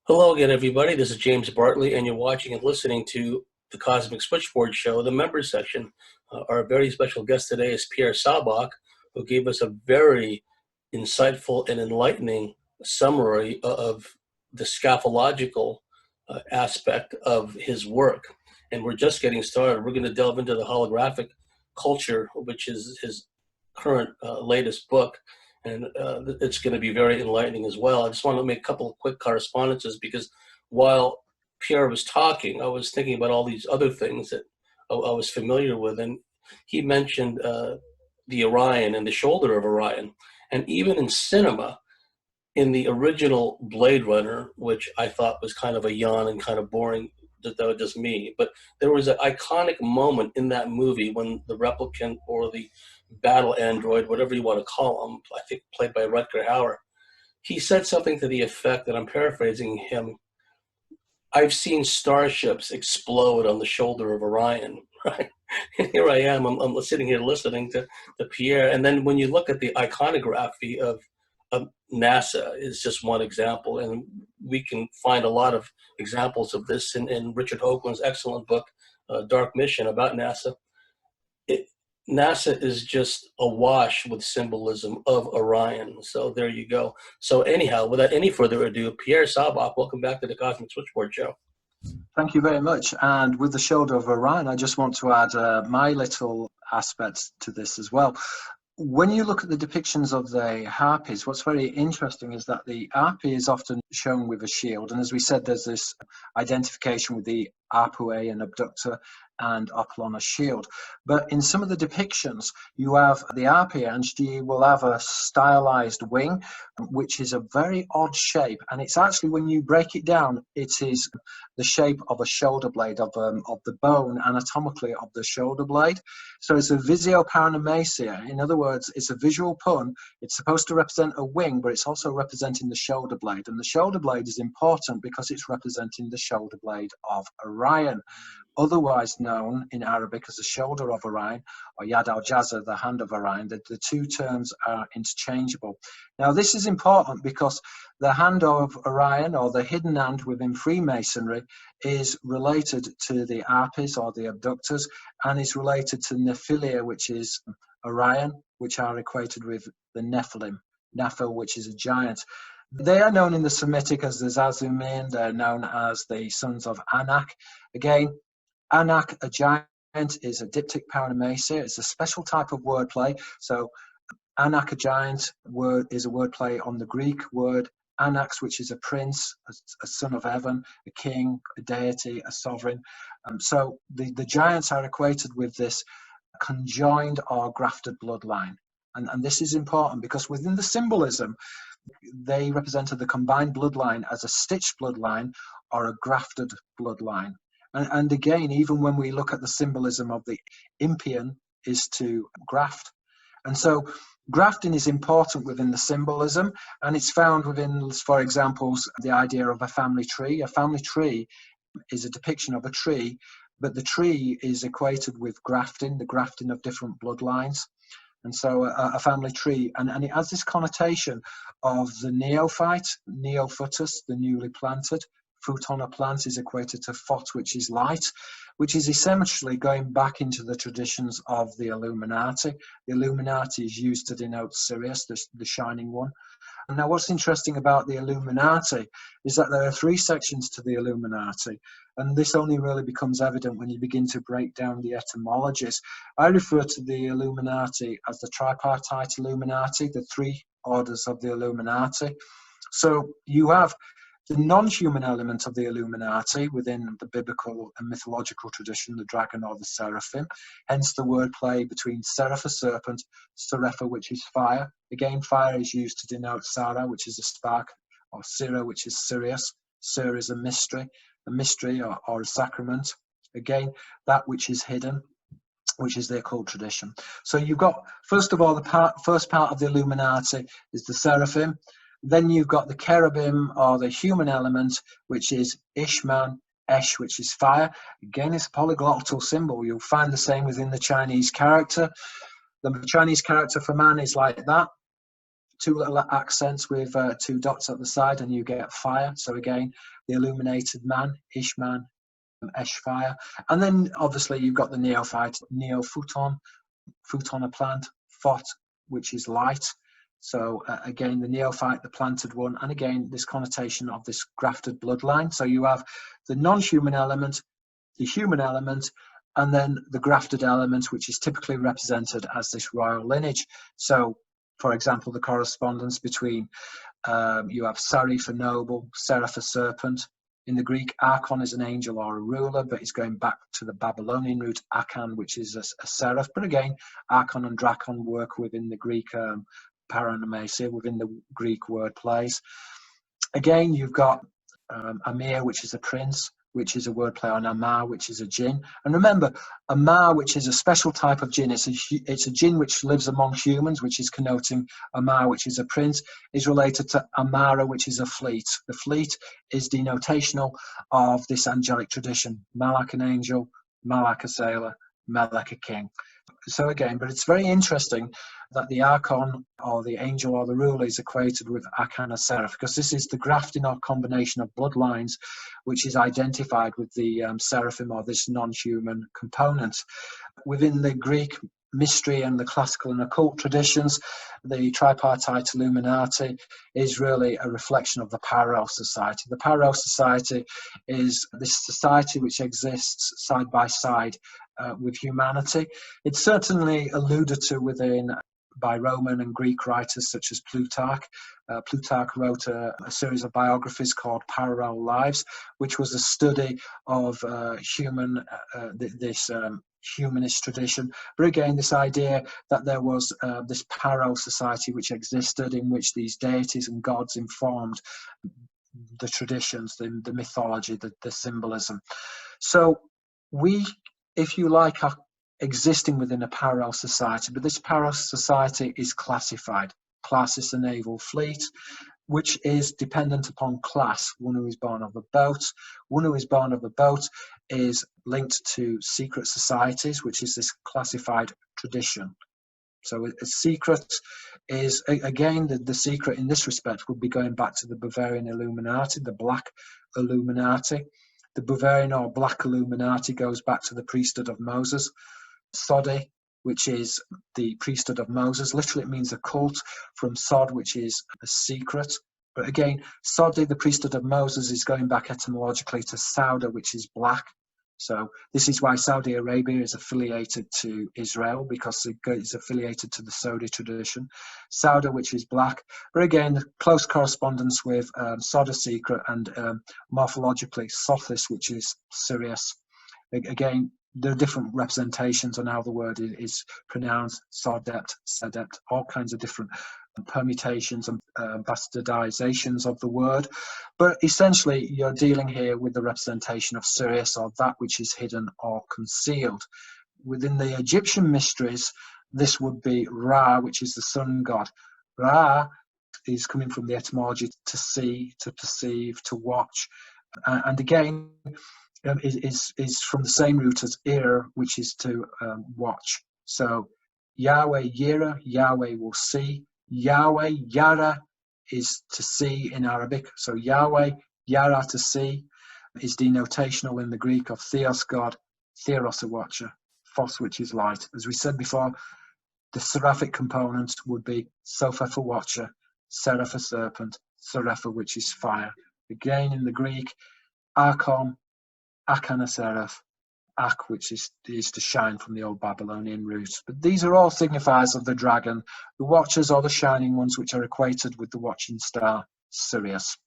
Hello again, everybody. This is James Bartley, and you're watching and listening to the Cosmic Switchboard Show, the members section. Our very special guest today is Pierre Sabak, who gave us a very insightful and enlightening summary of the scaphologicals aspect of his work. And we're just getting started. We're going to delve into the holographic culture, which is his current latest book. And it's going to be very enlightening as well. I just want to make a couple of quick correspondences because while Pierre was talking, I was thinking about all these other things that I was familiar with. And he mentioned the Orion and the shoulder of Orion. And even in cinema, in the original Blade Runner, which I thought was kind of a yawn and kind of boring, that was just me, but there was an iconic moment in that movie when the replicant or the battle android, whatever you want to call him, I think played by Rutger Hauer, he said something to the effect, that I'm paraphrasing him, I've seen starships explode on the shoulder of Orion, right? And here I am, I'm sitting here listening to Pierre, and then when you look at the iconography of NASA is just one example, and we can find a lot of examples of this in Richard Hoagland's excellent book, Dark Mission, about NASA. NASA is just awash with symbolism of Orion. So there you go. So anyhow, without any further ado, Pierre Sabak, welcome back to the Cosmic Switchboard Show. Thank you very much. And with the shoulder of Orion, I just want to add my little aspects to this as well. When you look at the depictions of the harpies, what's very interesting is that the harpy is often shown with a shield. And as we said, there's this identification with the Arpue, an abductor, and Oplon, a shield. But in some of the depictions, you have the harpy, and she will have a stylized wing, which is a very odd shape. And it's actually, when you break it down, it is the shape of a shoulder blade, of the bone anatomically of the shoulder blade. So it's a visio-paranomasia. In other words, it's a visual pun. It's supposed to represent a wing, but it's also representing the shoulder blade. And the shoulder blade is important because it's representing the shoulder blade of Orion, otherwise known in Arabic as the shoulder of Orion, or Yad al-Jazza, the hand of Orion. The two terms are interchangeable. Now, this is important because the hand of Orion, or the hidden hand within Freemasonry, is related to the Harpies, or the abductors, and is related to Nephilia, which is Orion, which are equated with the Nephilim, Nephil, which is a giant. They are known in the Semitic as the Zazumin. They're known as the sons of Anak. Again, Anak, a giant, is a diptych paranomasia. It's a special type of wordplay. So Anak, a giant, word is a wordplay on the Greek word Anax, which is a prince, a son of heaven, a king, a deity, a sovereign. So the giants are equated with this conjoined or grafted bloodline. And this is important because within the symbolism, they represented the combined bloodline as a stitched bloodline or a grafted bloodline. And again, even when we look at the symbolism of the impian, is to graft. And so grafting is important within the symbolism, and it's found within, for example, the idea of a family tree. A family tree is a depiction of a tree, but the tree is equated with grafting, the grafting of different bloodlines. And so a family tree, and it has this connotation of the neophyte, neophytus, the newly planted. Fruit on a plant is equated to phot, which is light, which is essentially going back into the traditions of the Illuminati. The Illuminati is used to denote Sirius, the shining one. And now what's interesting about the Illuminati is that there are three sections to the Illuminati, and this only really becomes evident when you begin to break down the etymologies. I refer to the Illuminati as the Tripartite Illuminati, the three orders of the Illuminati. So you have The non-human element of the Illuminati within the biblical and mythological tradition, the dragon or the seraphim, hence the wordplay between seraph, a serpent, serapha, which is fire. Again, fire is used to denote Sarah, which is a spark, or Sira, which is Sirius. Sir is a mystery or a sacrament. Again, that which is hidden, which is the occult tradition. So you've got, first of all, the first part of the Illuminati is the seraphim. Then you've got the cherubim, or the human element, which is Ishman, Esh, which is fire. Again, it's a polyglottal symbol. You'll find the same within the Chinese character. The Chinese character for man is like that. Two little accents with two dots at the side, and you get fire. So again, the illuminated man, Ishman, Esh, fire. And then obviously you've got the neophyte, neophuton, phuton, a plant, phot, which is light. So again, the neophyte, the planted one, and again, this connotation of this grafted bloodline. So you have the non-human element, the human element, and then the grafted element, which is typically represented as this royal lineage. So, for example, the correspondence between, you have Sari for noble, Seraph for serpent. In the Greek, Archon is an angel or a ruler, but it's going back to the Babylonian root, Akan, which is a seraph. But again, Archon and Drakon work within the Greek paranomasia, within the Greek word plays. Again, you've got Amir, which is a prince, which is a wordplay on Amar, which is a jinn. And remember, Amar, which is a special type of jinn, it's a jinn which lives among humans, which is connoting Amar, which is a prince, is related to Amara, which is a fleet. The fleet is denotational of this angelic tradition. Malak, an angel, Malak, a sailor, Melek, a king. So again, but it's very interesting that the Archon, or the angel, or the ruler is equated with Akan, a seraph, because this is the grafting or combination of bloodlines which is identified with the seraphim, or this non-human component. Within the Greek mystery and the classical and occult traditions, the Tripartite Illuminati is really a reflection of the parallel society. The parallel society is this society which exists side by side with humanity. It's certainly alluded to within by Roman and Greek writers such as Plutarch. Plutarch wrote a series of biographies called Parallel Lives, which was a study of this humanist tradition. But again, this idea that there was this parallel society which existed, in which these deities and gods informed the traditions, the mythology, the symbolism. So we, if you like, are existing within a parallel society, but this parallel society is classified. Class is the naval fleet, which is dependent upon class. One who is born of a boat. One who is born of a boat is linked to secret societies, which is this classified tradition. So a secret is, again, the secret in this respect would be going back to the Bavarian Illuminati, the Black Illuminati. The Bavarian or Black Illuminati goes back to the priesthood of Moses. Sodi, which is the priesthood of Moses, literally it means a cult, from Sod, which is a secret. But again, Sodi, the priesthood of Moses, is going back etymologically to Sauda, which is black. So this is why Saudi Arabia is affiliated to Israel, because it is affiliated to the Saudi tradition. Sauda, which is black. But again, the close correspondence with Soda secret, and morphologically Sothis, which is Sirius. Again, there are different representations on how the word is pronounced, Sardept, Sedept, all kinds of different permutations and bastardizations of the word. But essentially, you're dealing here with the representation of Sirius, or that which is hidden or concealed. Within the Egyptian mysteries, this would be Ra, which is the sun god. Ra is coming from the etymology to see, to perceive, to watch. And again, is from the same root as Ir, which is to watch. So Yahweh Yira, Yahweh will see. Yahweh Yara is to see in Arabic. So Yahweh Yara, to see, is denotational in the Greek of Theos, God, Theros, a watcher, Phos, which is light. As we said before, the seraphic components would be Sophia for watcher, Seraph, a serpent, Serapha, which is fire. Again, in the Greek, Archon, Akan, a seraph, Ak, which is to shine, from the old Babylonian roots. But these are all signifiers of the dragon. The watchers are the shining ones, which are equated with the watching star, Sirius.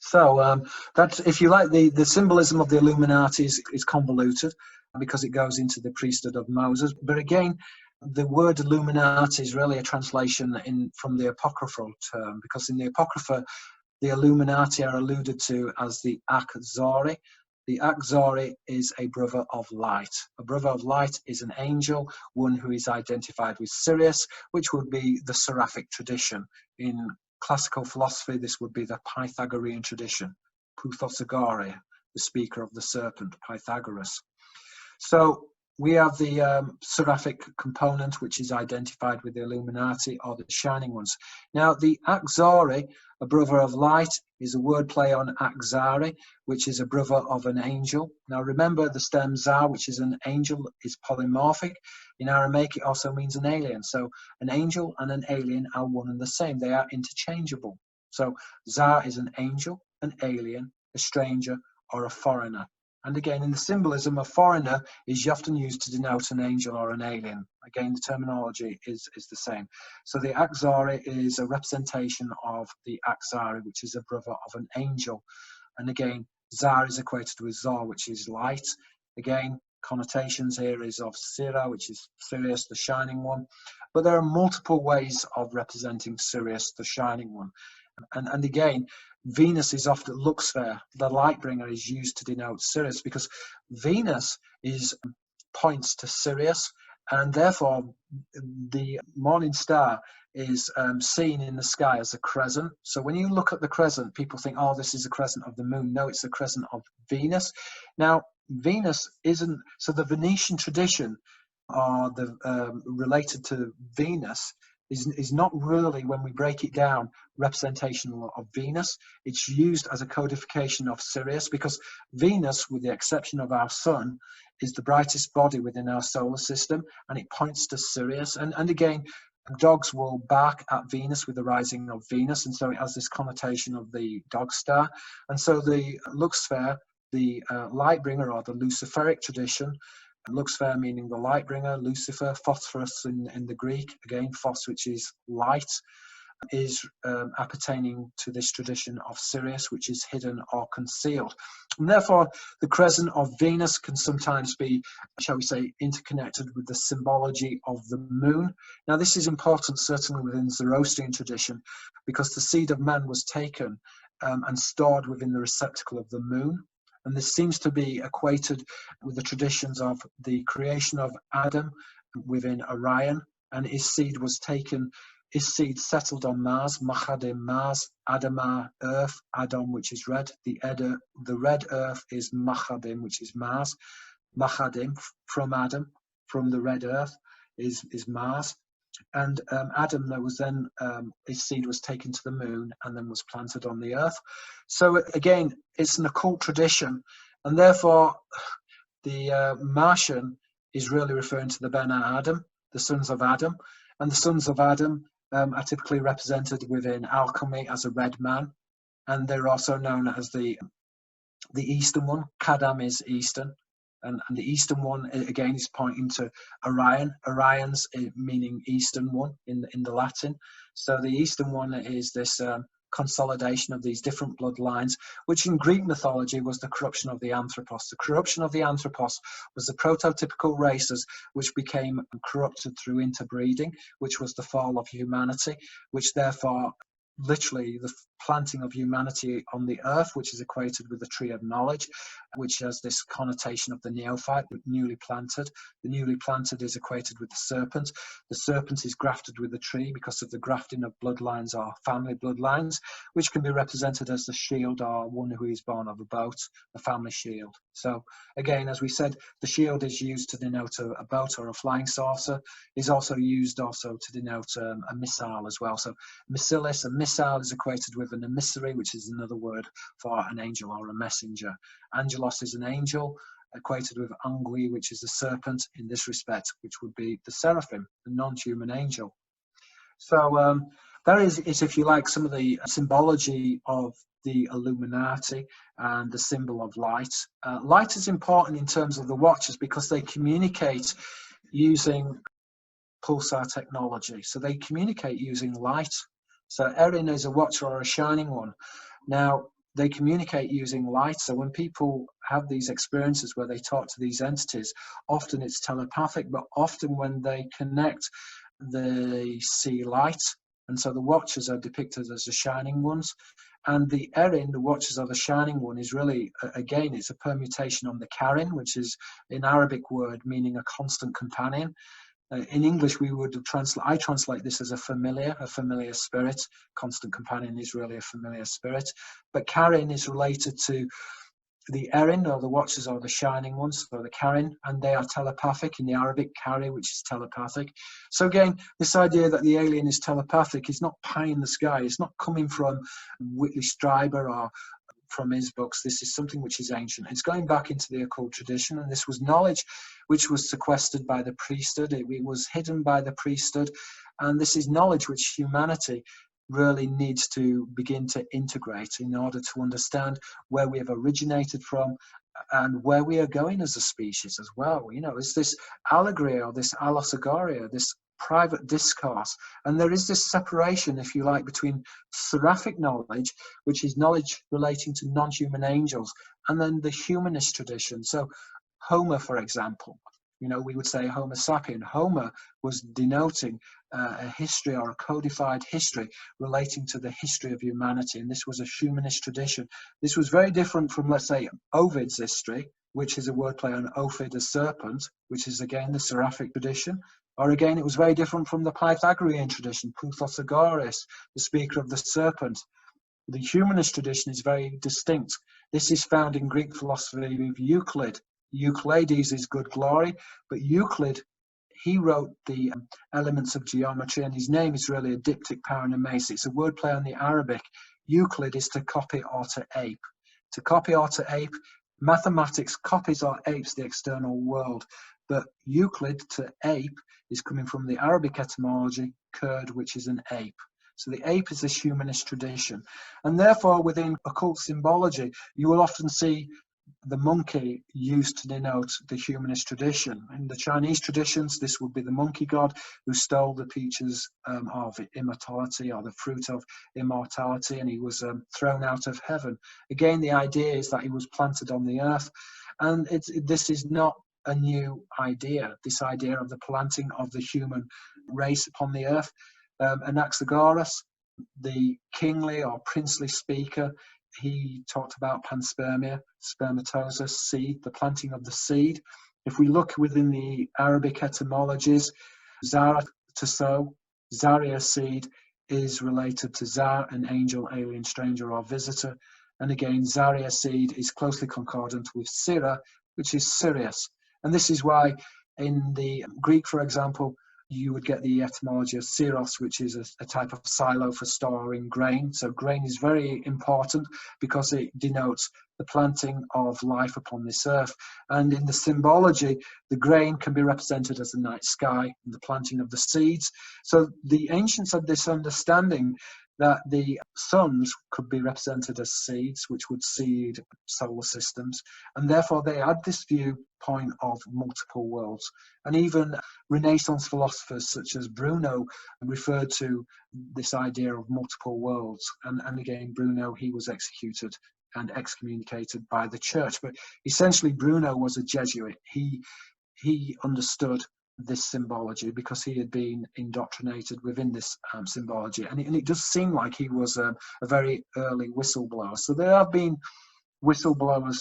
So that's, if you like, the symbolism of the Illuminati is convoluted because it goes into the priesthood of Moses. But again, the word Illuminati is really a translation from the apocryphal term, because in the Apocrypha, the Illuminati are alluded to as the Akzari. The Akzari is a brother of light. A brother of light is an angel, one who is identified with Sirius, which would be the seraphic tradition. In classical philosophy, this would be the Pythagorean tradition. Pythagoras, the speaker of the serpent, Pythagoras. So we have the seraphic component, which is identified with the Illuminati, or the shining ones. Now, the Akzari, a brother of light, is a wordplay on Akzari, which is a brother of an angel. Now, remember, the stem Zar, which is an angel, is polymorphic. In Aramaic, it also means an alien. So an angel and an alien are one and the same. They are interchangeable. So Zar is an angel, an alien, a stranger, or a foreigner. And again, in the symbolism, a foreigner is often used to denote an angel or an alien. Again, the terminology is the same. So the Akzari is a representation of the Akzari, which is a brother of an angel. And again, Zar is equated with Zor, which is light. Again, connotations here is of Sira, which is Sirius, the shining one. But there are multiple ways of representing Sirius, the shining one. And again, Venus is often Luxfer, the light bringer, is used to denote Sirius, because Venus points to Sirius, and therefore the morning star is seen in the sky as a crescent. So when you look at the crescent, people think, oh, this is a crescent of the moon. No, it's a crescent of Venus. Now, Venus isn't, so the Venetian tradition, or the related to Venus, is not really, when we break it down, representational of Venus. It's used as a codification of Sirius, because Venus, with the exception of our sun, is the brightest body within our solar system, and it points to Sirius. And again, dogs will bark at Venus with the rising of Venus, and so it has this connotation of the dog star. And so the Luxfer, the light bringer, or the Luciferic tradition, Luxfer meaning the light bringer, Lucifer, phosphorus in the Greek, again, phos, which is light, is appertaining to this tradition of Sirius, which is hidden or concealed. And therefore, the crescent of Venus can sometimes be, shall we say, interconnected with the symbology of the moon. Now, this is important, certainly within Zoroastrian tradition, because the seed of man was taken and stored within the receptacle of the moon. And this seems to be equated with the traditions of the creation of Adam within Orion, and his seed was taken, his seed settled on Mars, Machadim, Mars, Adama, Earth, Adam, which is red. The red Earth is Machadim, which is Mars. Machadim, from Adam, from the red Earth, is Mars. And Adam, there was then, his seed was taken to the moon and then was planted on the earth. So again, it's an occult tradition, and therefore the Martian is really referring to the Bene Adam, the sons of Adam. And the sons of Adam are typically represented within alchemy as a red man, and they're also known as the Eastern one. Kadam is Eastern. And the Eastern one, again, is pointing to Orion. Orion's meaning Eastern one in the Latin. So the Eastern one is this consolidation of these different bloodlines, which in Greek mythology was the corruption of the Anthropos. The corruption of the Anthropos was the prototypical races which became corrupted through interbreeding, which was the fall of humanity, which therefore literally the planting of humanity on the earth, which is equated with the tree of knowledge, which has this connotation of the neophyte, newly planted. The newly planted is equated with the serpent. The serpent is grafted with the tree because of the grafting of bloodlines or family bloodlines, which can be represented as the shield, or one who is born of a boat, a family shield. So again, as we said, the shield is used to denote a boat or a flying saucer, is also used also to denote a missile as well. So missilis, a missile, is equated with an emissary, which is another word for an angel or a messenger. Angelos is an angel, equated with angui, which is a serpent in this respect, which would be the seraphim, the non-human angel. So that is, if you like, some of the symbology of the Illuminati and the symbol of light. Light is important in terms of the watchers because they communicate using pulsar technology. So they communicate using light. So Erin is a watcher or a shining one. Now, they communicate using light. So when people have these experiences where they talk to these entities, often it's telepathic, but often when they connect, they see light. And so the watchers are depicted as the shining ones. And the Erin, the watchers are the shining one, is really, again, it's a permutation on the Karin, which is an Arabic word meaning a constant companion. In English, we would I translate this as a familiar spirit. Constant companion is really a familiar spirit. But Karin is related to the Erin, or the watchers, are the shining ones, or the Karin, and they are telepathic in the Arabic, Kari, which is telepathic. So again, this idea that the alien is telepathic is not pie in the sky. It's not coming from Whitley Strieber or from his books. This is something which is ancient. It's going back into the occult tradition, and this was knowledge which was sequestered by the priesthood. It was hidden by the priesthood, and this is knowledge which humanity really needs to begin to integrate in order to understand where we have originated from and where we are going as a species as well. You know, it's this allegory, or this allosagoria, this private discourse, and there is this separation, if you like, between seraphic knowledge, which is knowledge relating to non-human angels, and then the humanist tradition. So Homer, for example, you know, we would say Homo sapien. Homer was denoting a history, or a codified history relating to the history of humanity, and this was a humanist tradition. This was very different from, let's say, Ovid's history, which is a wordplay on Ophid, a serpent, which is again the seraphic tradition. Or again, it was very different from the Pythagorean tradition, Pythagoras, the speaker of the serpent. The humanist tradition is very distinct. This is found in Greek philosophy with Euclid. Euclides is good glory, but Euclid, he wrote the elements of geometry, and his name is really a diptych paranamase. It's a wordplay on the Arabic. Euclid is to copy or to ape. To copy or to ape, mathematics copies or apes the external world, but Euclid, to ape, is coming from the Arabic etymology, kurd, which is an ape. So the ape is this humanist tradition. And therefore, within occult symbology, you will often see the monkey used to denote the humanist tradition. In the Chinese traditions, this would be the monkey god who stole the peaches of immortality, or the fruit of immortality, and he was thrown out of heaven. Again, the idea is that he was planted on the earth, and this is not a new idea, this idea of the planting of the human race upon the earth. Anaxagoras, the kingly or princely speaker, he talked about panspermia, spermatosis, seed, the planting of the seed. If we look within the Arabic etymologies, Zara, to sow, Zaria seed is related to Zar, an angel, alien, stranger, or visitor. And again, Zaria seed is closely concordant with Sira, which is Sirius. And this is why in the Greek, for example, you would get the etymology of Syros, which is a type of silo for storing grain. So grain is very important because it denotes the planting of life upon this earth. And in the symbology, the grain can be represented as the night sky and the planting of the seeds. So the ancients had this understanding that the suns could be represented as seeds, which would seed solar systems, and therefore they had this viewpoint of multiple worlds. And even Renaissance philosophers such as Bruno referred to this idea of multiple worlds. And again, Bruno, he was executed and excommunicated by the church. But essentially, Bruno was a Jesuit. He understood this symbology because he had been indoctrinated within this symbology, and it does seem like he was a very early whistleblower. So there have been whistleblowers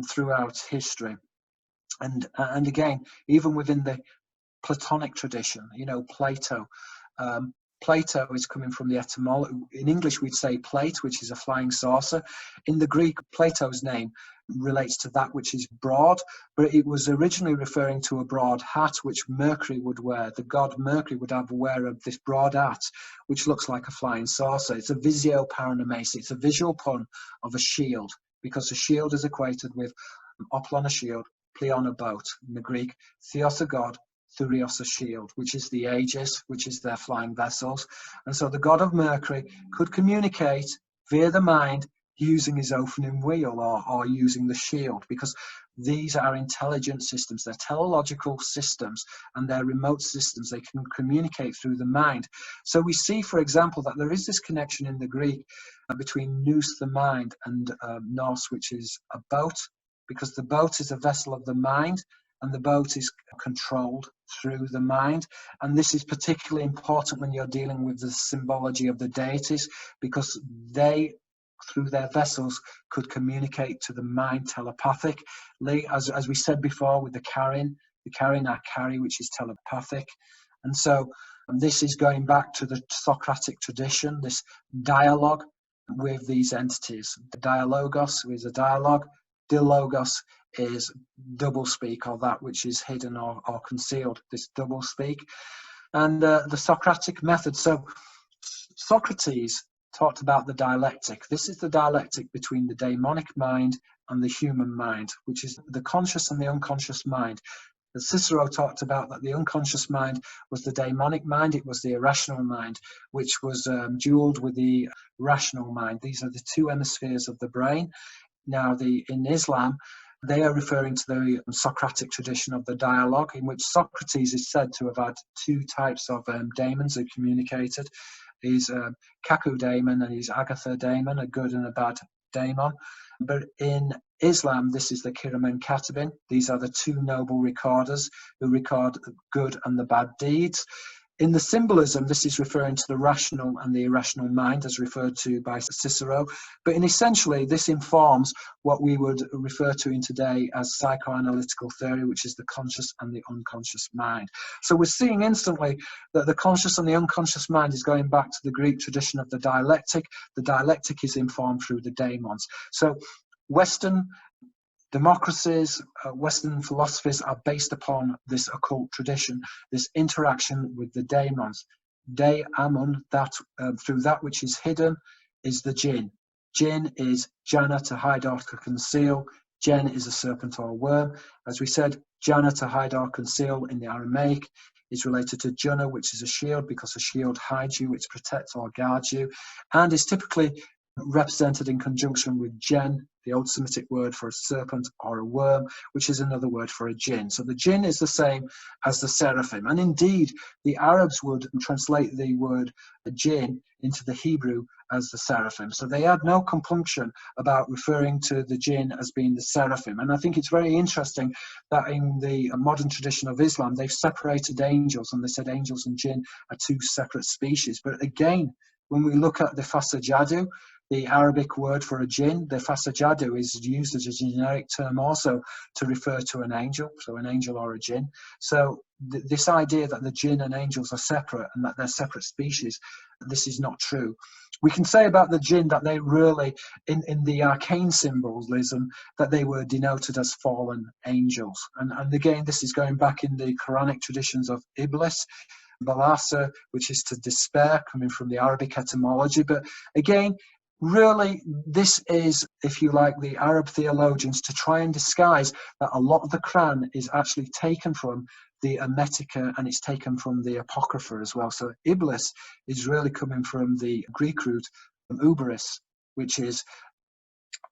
throughout history, and again, even within the Platonic tradition, you know, Plato. Plato is coming from the etymology. In English, we'd say plate, which is a flying saucer. In the Greek, Plato's name relates to that which is broad, but it was originally referring to a broad hat which Mercury would wear. The god Mercury would have a wear of this broad hat, which looks like a flying saucer. It's a visio paranamase. It's a visual pun of a shield, because a shield is equated with opulon, a shield, pleon, a boat. In the Greek, theos, a god, Thurios, a shield, which is the Aegis, which is their flying vessels. And so the god of Mercury could communicate via the mind using his opening wheel or using the shield, because these are intelligent systems. They're teleological systems, and they're remote systems. They can communicate through the mind. So we see, for example, that there is this connection in the Greek between nous, the mind, and nos, which is a boat, because the boat is a vessel of the mind, and the boat is controlled through the mind. And this is particularly important when you're dealing with the symbology of the deities, because they, through their vessels, could communicate to the mind telepathically, as we said before, with the Karin are Kari, which is telepathic. And so this is going back to the Socratic tradition, this dialogue with these entities. The dialogos is a dialogue, dilogos is double speak, or that which is hidden or concealed, this double speak. And the Socratic method. So Socrates talked about the dialectic. This is the dialectic between the daemonic mind and the human mind, which is the conscious and the unconscious mind. As Cicero talked about that the unconscious mind was the daemonic mind, it was the irrational mind, which was duelled with the rational mind. These are the two hemispheres of the brain. Now, in Islam, they are referring to the Socratic tradition of the dialogue, in which Socrates is said to have had two types of daemons who communicated. He's Kaku daemon and he's Agatha daemon, a good and a bad daemon. But in Islam, this is the Kiram and Katibin. These are the two noble recorders who record the good and the bad deeds. In the symbolism, this is referring to the rational and the irrational mind, as referred to by Cicero. But essentially, this informs what we would refer to in today as psychoanalytical theory, which is the conscious and the unconscious mind. So we're seeing instantly that the conscious and the unconscious mind is going back to the Greek tradition of the dialectic. The dialectic is informed through the daemons. So Western democracies, Western philosophies are based upon this occult tradition, this interaction with the daemons. Amun, that through that which is hidden, is the jinn. Jinn is Jana, to hide or to conceal. Jen is a serpent or a worm. As we said, Jana, to hide or conceal, in the Aramaic is related to Jana, which is a shield, because a shield hides you, it protects or guards you, and is typically represented in conjunction with Jen, the Old Semitic word for a serpent or a worm, which is another word for a jinn. So the jinn is the same as the seraphim. And indeed, the Arabs would translate the word jinn into the Hebrew as the seraphim. So they had no compunction about referring to the jinn as being the seraphim. And I think it's very interesting that in the modern tradition of Islam, they've separated angels, and they said angels and jinn are two separate species. But again, when we look at the fasajadu, the Arabic word for a jinn, the fasajadu, is used as a generic term also to refer to an angel, so an angel or a jinn. So this idea that the jinn and angels are separate and that they're separate species, this is not true. We can say about the jinn that they really, in the arcane symbolism, that they were denoted as fallen angels. And again, this is going back in the Quranic traditions of Iblis, Balasa, which is to despair, coming from the Arabic etymology. But again, really, this is, if you like, the Arab theologians to try and disguise that a lot of the Quran is actually taken from the Emetica, and it's taken from the Apocrypha as well. So Iblis is really coming from the Greek root uberis, which is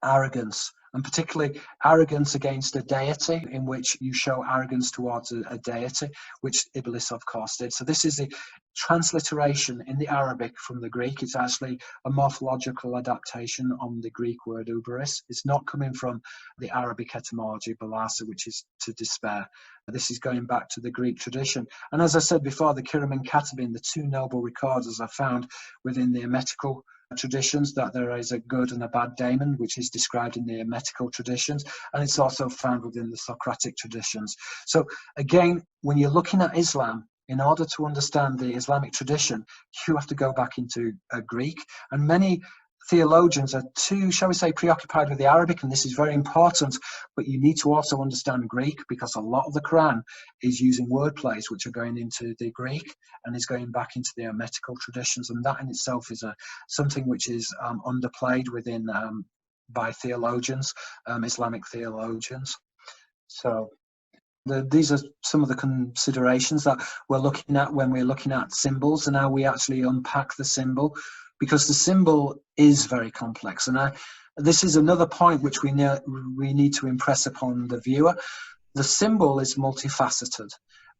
arrogance, and particularly arrogance against a deity, in which you show arrogance towards a deity, which Iblis of course did. So this is the transliteration in the Arabic from the Greek. It's actually a morphological adaptation on the Greek word uberis. It's not coming from the Arabic etymology balasa, which is to despair. This is going back to the Greek tradition. And as I said before, the Kiram and Katibin, the two noble recorders, are found within the Emetical traditions, that there is a good and a bad daemon, which is described in the Emetical traditions, and it's also found within the Socratic traditions. So again, when you're looking at Islam, in order to understand the Islamic tradition, you have to go back into Greek, and many theologians are too, shall we say, preoccupied with the Arabic, and this is very important, but you need to also understand Greek, because a lot of the Quran is using word plays which are going into the Greek and is going back into the Hermetical traditions, and that in itself is something which is underplayed within by theologians, Islamic theologians. So these are some of the considerations that we're looking at when we're looking at symbols, and how we actually unpack the symbol, because the symbol is very complex. And This is another point which we need to impress upon the viewer. The symbol is multifaceted.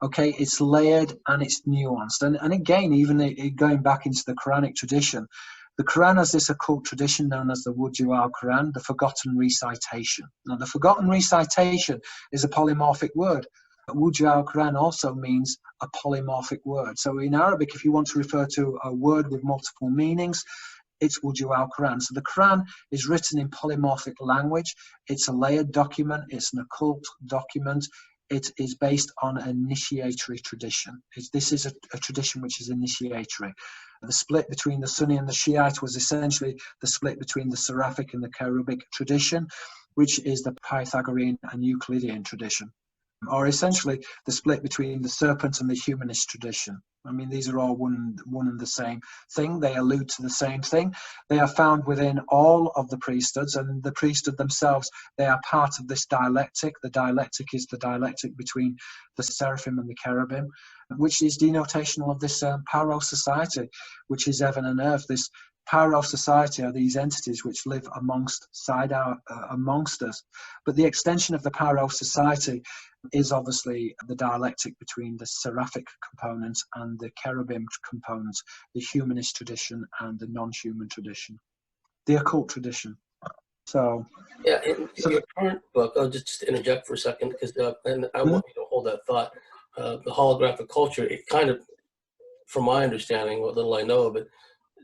Okay, it's layered and it's nuanced. And again, even going back into the Quranic tradition, the Quran has this occult tradition known as the Wujud al-Quran, the forgotten recitation. Now, the forgotten recitation is a polymorphic word. Wujud al-Quran also means a polymorphic word. So in Arabic, if you want to refer to a word with multiple meanings, it's Wujud al-Quran. So the Quran is written in polymorphic language. It's a layered document. It's an occult document. It is based on an initiatory tradition. This is a tradition which is initiatory. The split between the Sunni and the Shiite was essentially the split between the Seraphic and the Cherubic tradition, which is the Pythagorean and Euclidean tradition, or essentially the split between the serpent and the humanist tradition. I mean, these are all one and the same thing. They allude to the same thing. They are found within all of the priesthoods, and the priesthood themselves, they are part of this dialectic. The dialectic is the dialectic between the seraphim and the cherubim, which is denotational of this Paro society, which is heaven and earth. This Paro society are these entities which live amongst us. But the extension of the Paro society is obviously the dialectic between the seraphic component and the cherubim component, the humanist tradition and the non-human tradition, the occult tradition. So, yeah, in your current book, I'll just interject for a second because and I want you to hold that thought. The holographic culture, it kind of, from my understanding, what little I know of it,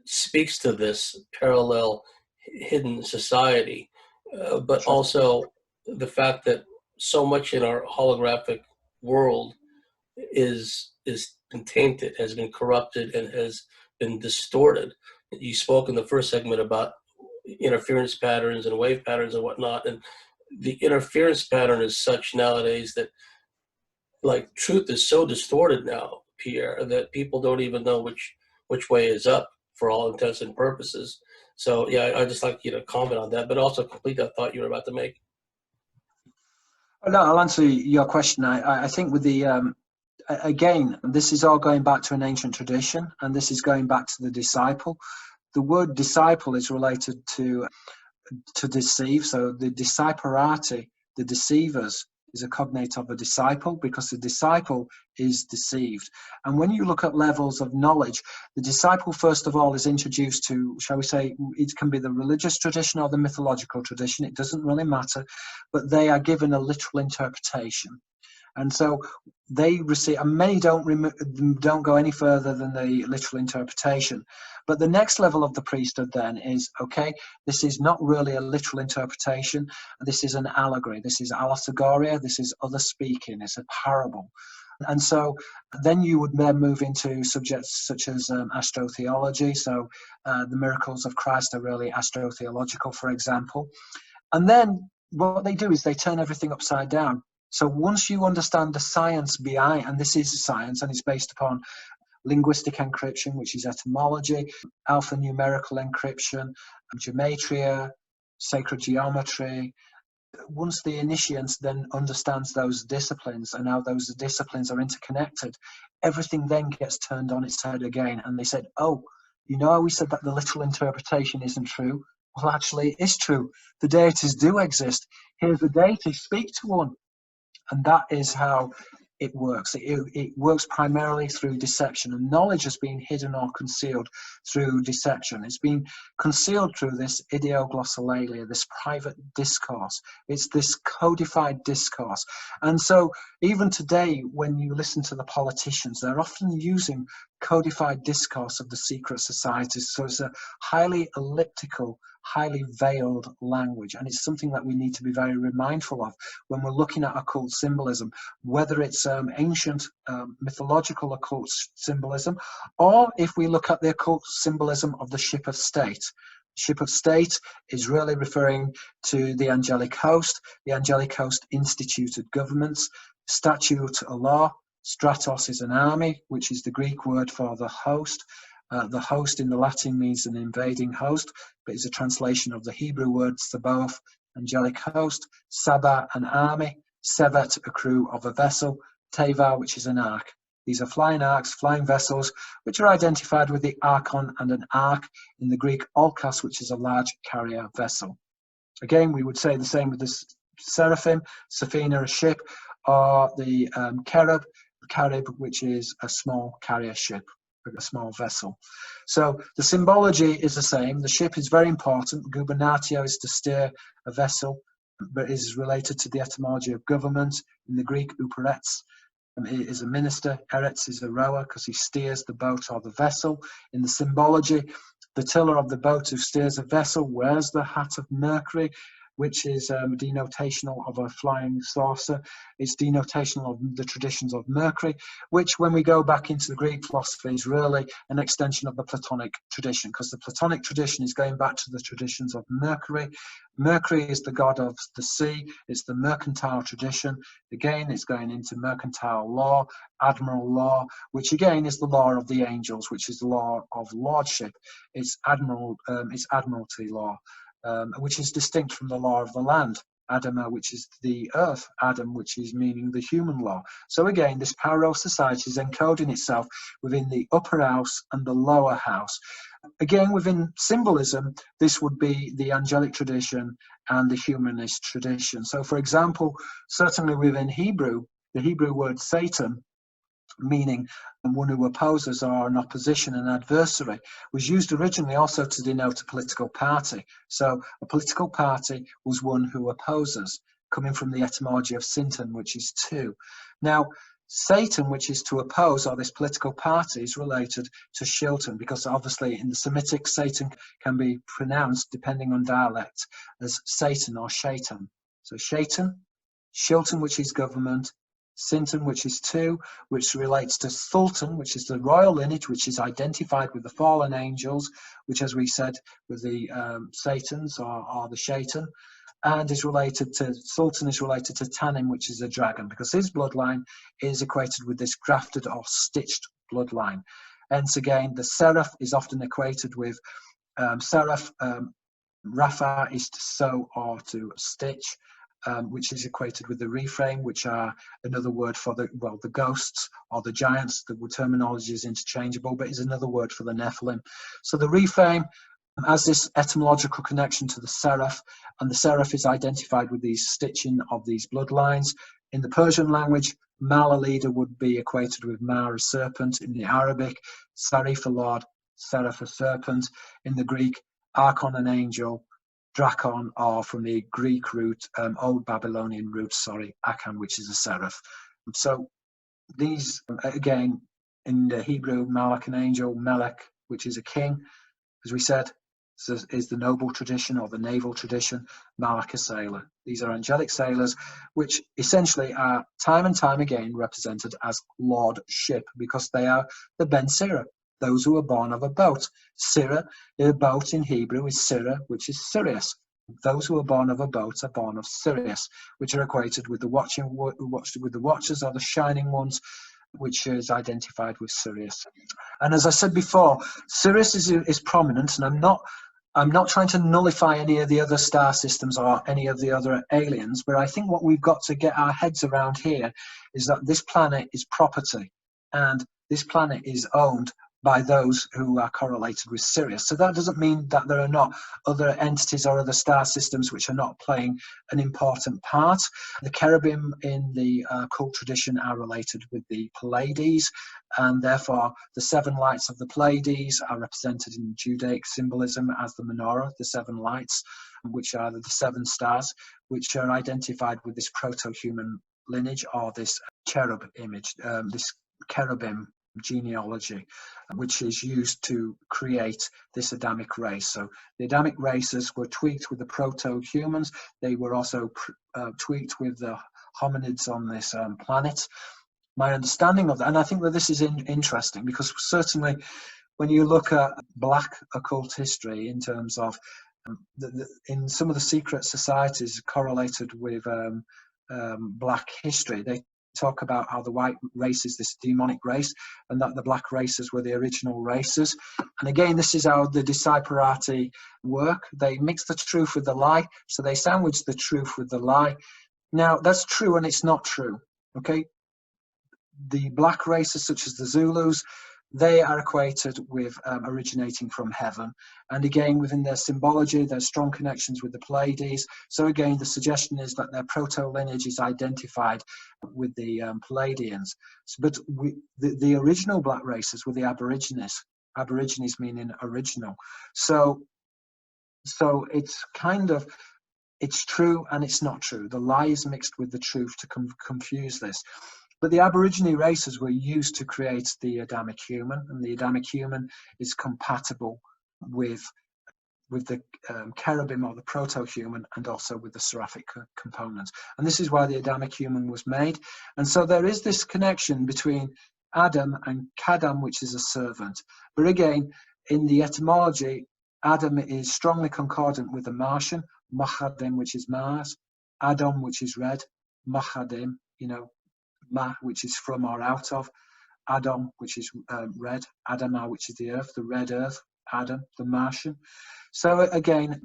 speaks to this parallel hidden society, but also the fact that so much in our holographic world is been tainted, has been corrupted, and has been distorted. You spoke in the first segment about interference patterns and wave patterns and whatnot, and the interference pattern is such nowadays that, like, truth is so distorted now, Pierre, that people don't even know which way is up for all intents and purposes. So yeah, I'd just like you to comment on that, but also complete that thought you were about to make. No, I'll answer your question. I think with the again, this is all going back to an ancient tradition, and this is going back to the disciple. The word disciple is related to deceive. So the disciperati, the deceivers, is a cognate of a disciple, because the disciple is deceived. And when you look at levels of knowledge, the disciple, first of all, is introduced to, shall we say, it can be the religious tradition or the mythological tradition, it doesn't really matter, but they are given a literal interpretation. And so they receive, and many don't go any further than the literal interpretation. But the next level of the priesthood then is, okay, this is not really a literal interpretation. This is an allegory. This is allegoria. This is other speaking. It's a parable. And so then you would then move into subjects such as astrotheology. So the miracles of Christ are really astrotheological, for example. And then what they do is they turn everything upside down. So once you understand the science behind, and this is science, and it's based upon linguistic encryption, which is etymology, alphanumerical encryption, gematria, sacred geometry. Once the initiate then understands those disciplines and how those disciplines are interconnected, everything then gets turned on its head again. And they said, oh, you know how we said that the literal interpretation isn't true? Well, actually, it is true. The deities do exist. Here's the deity, speak to one. And that is how it works. It works primarily through deception, and knowledge has been hidden or concealed through deception. It's been concealed through this idioglossolalia, this private discourse. It's this codified discourse. And so even today, when you listen to the politicians, they're often using codified discourse of the secret societies. So it's a highly elliptical, highly veiled language, and it's something that we need to be very mindful of when we're looking at occult symbolism, whether it's ancient mythological occult symbolism, or if we look at the occult symbolism of the ship of state. Ship of state is really referring to the angelic host. The angelic host instituted governments. Statute, a law. Stratos is an army, which is the Greek word for the host. The host in the Latin means an invading host, but it's a translation of the Hebrew word Sabaoth, angelic host. Saba, an army. Sevet, a crew of a vessel. Teva, which is an ark. These are flying arks, flying vessels, which are identified with the archon and an ark in the Greek olkos, which is a large carrier vessel. Again, we would say the same with the seraphim, Safina, a ship, or the carib, which is a small carrier ship, a small vessel. So the symbology is the same. The ship is very important. Gubernatio is to steer a vessel, but is related to the etymology of government. In the Greek, uperetz is a minister. Eretz is a rower because he steers the boat or the vessel. In the symbology, the tiller of the boat who steers a vessel wears the hat of Mercury, which is denotational of a flying saucer. It's denotational of the traditions of Mercury, which, when we go back into the Greek philosophy, is really an extension of the Platonic tradition, because the Platonic tradition is going back to the traditions of Mercury. Mercury is the god of the sea. It's the mercantile tradition. Again, it's going into mercantile law, admiral law, which again is the law of the angels, which is the law of lordship. It's admiralty law. Which is distinct from the law of the land, Adama, which is the earth, Adam, which is meaning the human law. So again, this parallel society is encoding itself within the upper house and the lower house. Again, within symbolism, this would be the angelic tradition and the humanist tradition. So for example, certainly within Hebrew, the Hebrew word Satan, meaning one who opposes or an opposition, an adversary, was used originally also to denote a political party. So a political party was one who opposes, coming from the etymology of Sinton, which is two. Now, Satan, which is to oppose, or this political party, is related to Shilton, because obviously in the Semitic, Satan can be pronounced, depending on dialect, as Satan or Shaitan. So Shaitan, Shilton, which is government, Sinton, which is two, which relates to Sultan, which is the royal lineage, which is identified with the fallen angels, which, as we said, with the Satans or the Shaitan, and is related to Sultan is related to Tanim, which is a dragon, because his bloodline is equated with this grafted or stitched bloodline. Hence, again, the seraph is often equated with seraph. Rafa is to sew or to stitch. Which is equated with the reframe, which are another word for the ghosts or the giants. The terminology is interchangeable, but is another word for the Nephilim. So the reframe has this etymological connection to the seraph, and the seraph is identified with these stitching of these bloodlines. In the Persian language, Mal, a leader, would be equated with Mar, a serpent. In the Arabic, Sarif, a lord, Seraph, a serpent. In the Greek, Archon, an angel. Drakon, or from the Greek root, Old Babylonian root, Akan, which is a seraph. So these, again, in the Hebrew, Malach, an angel, Melech, which is a king, as we said, is the noble tradition or the naval tradition, Malach, a sailor. These are angelic sailors, which essentially are time and time again represented as lordship, because they are the Ben Sira, those who are born of a boat. Sira, a boat in Hebrew, is Sira, which is Sirius. Those who are born of a boat are born of Sirius, which are equated with the watchers or the shining ones, which is identified with Sirius. And as I said before, Sirius is prominent, and I'm not trying to nullify any of the other star systems or any of the other aliens, but I think what we've got to get our heads around here is that this planet is property, and this planet is owned by those who are correlated with Sirius. So that doesn't mean that there are not other entities or other star systems which are not playing an important part. The cherubim in the cult tradition are related with the Pleiades, and therefore the seven lights of the Pleiades are represented in Judaic symbolism as the menorah, the seven lights, which are the seven stars, which are identified with this proto-human lineage, or this cherub image, this cherubim genealogy, which is used to create this Adamic race. So the Adamic races were tweaked with the proto-humans. They were also tweaked with the hominids on this planet. My understanding of that, and I think that this is interesting, because certainly when you look at black occult history in terms of in some of the secret societies correlated with black history, they talk about how the white race is this demonic race, and that the black races were the original races. And again, this is how the Tripartite work. They mix the truth with the lie, so they sandwich the truth with the lie. Now, that's true and it's not true, okay? The black races, such as the Zulus, they are equated with originating from heaven. And again, within their symbology, there's strong connections with the Pleiades. So again, the suggestion is that their proto-lineage is identified with the Pleiadians. But the original black races were the Aborigines. Aborigines meaning original. So it's kind of, it's true and it's not true. The lie is mixed with the truth to confuse this. But the Aborigine races were used to create the Adamic human, and the Adamic human is compatible with the cherubim or the proto-human, and also with the seraphic components. And this is why the Adamic human was made. And so there is this connection between Adam and Kadam, which is a servant. But again, in the etymology, Adam is strongly concordant with the Martian, Machadim, which is Mars, Adam, which is red, Machadim, Ma, which is from or out of, Adam, which is red, Adama, which is the earth, the red earth, Adam, the Martian. So again,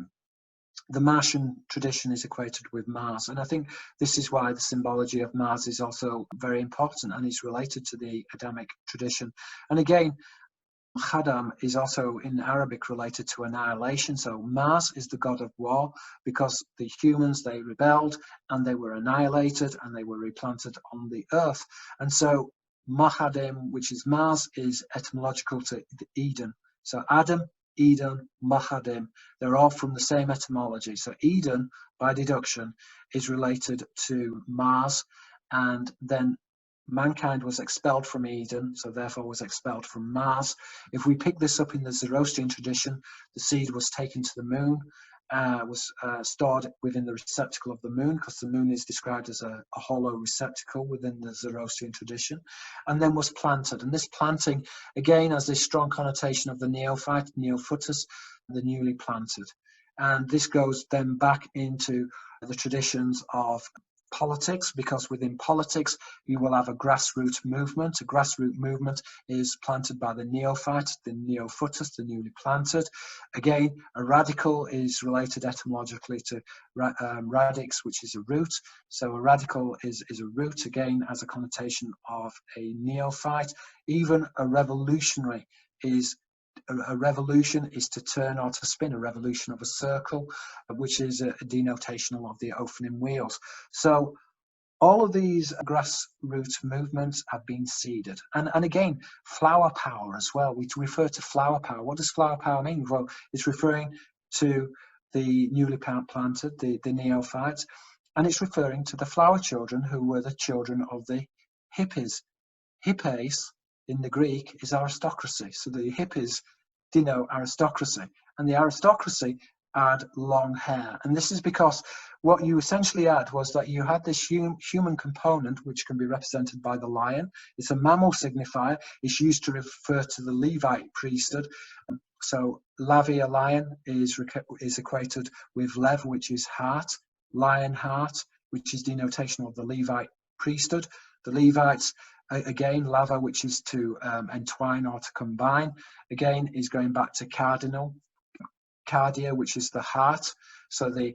the Martian tradition is equated with Mars. And I think this is why the symbology of Mars is also very important and is related to the Adamic tradition. And again, Khadam is also in Arabic related to annihilation. So Mars is the god of war, because the humans, they rebelled and they were annihilated and they were replanted on the earth. And so Mahadim, which is Mars, is etymological to Eden. So Adam, Eden, Mahadim, they're all from the same etymology. So Eden, by deduction, is related to Mars, and then mankind was expelled from Eden, so therefore was expelled from Mars. If we pick this up in the Zoroastrian tradition, the seed was taken to the moon, was stored within the receptacle of the moon, because the moon is described as a hollow receptacle within the Zoroastrian tradition, and then was planted. And this planting, again, has this strong connotation of the neophyte, neophytus, the newly planted. And this goes then back into the traditions of politics, because within politics you will have a grassroots movement. A grassroots movement is planted by the neophyte, the neophytus, the newly planted. Again, a radical is related etymologically to radix, which is a root. So a radical is a root, again, as a connotation of a neophyte. Even a revolutionary is a revolution is to turn or to spin, a revolution of a circle, which is a denotational of the opening wheels. So all of these grassroots movements have been seeded. And again, flower power as well. We refer to flower power. What does flower power mean? Well, it's referring to the newly planted, the neophytes, and it's referring to the flower children, who were the children of the hippies. Hippes in the Greek is aristocracy. So the hippies denote aristocracy, and the aristocracy had long hair. And this is because what you essentially had was that you had this human component, which can be represented by the lion. It's a mammal signifier. It's used to refer to the Levite priesthood. So Lavia, lion, is equated with Lev, which is heart, lion heart, which is denotation of the Levite priesthood. The Levites, again, lava, which is to entwine or to combine, again, is going back to cardinal, cardia, which is the heart. So the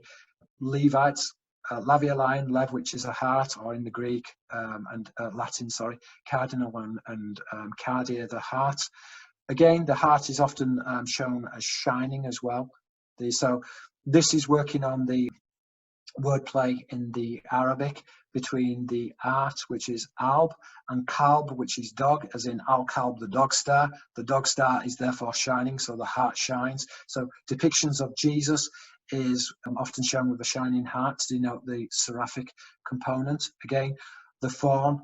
Levites, lavia lion, lev, which is a heart, or in the Greek and Latin, sorry, cardinal and cardia, the heart. Again, the heart is often shown as shining as well. So this is working on the wordplay in the Arabic between the art, which is alb, and kalb, which is dog, as in al-kalb, the dog star. The dog star is therefore shining, so the heart shines. So depictions of Jesus is often shown with a shining heart to denote the seraphic component. Again, the thorn,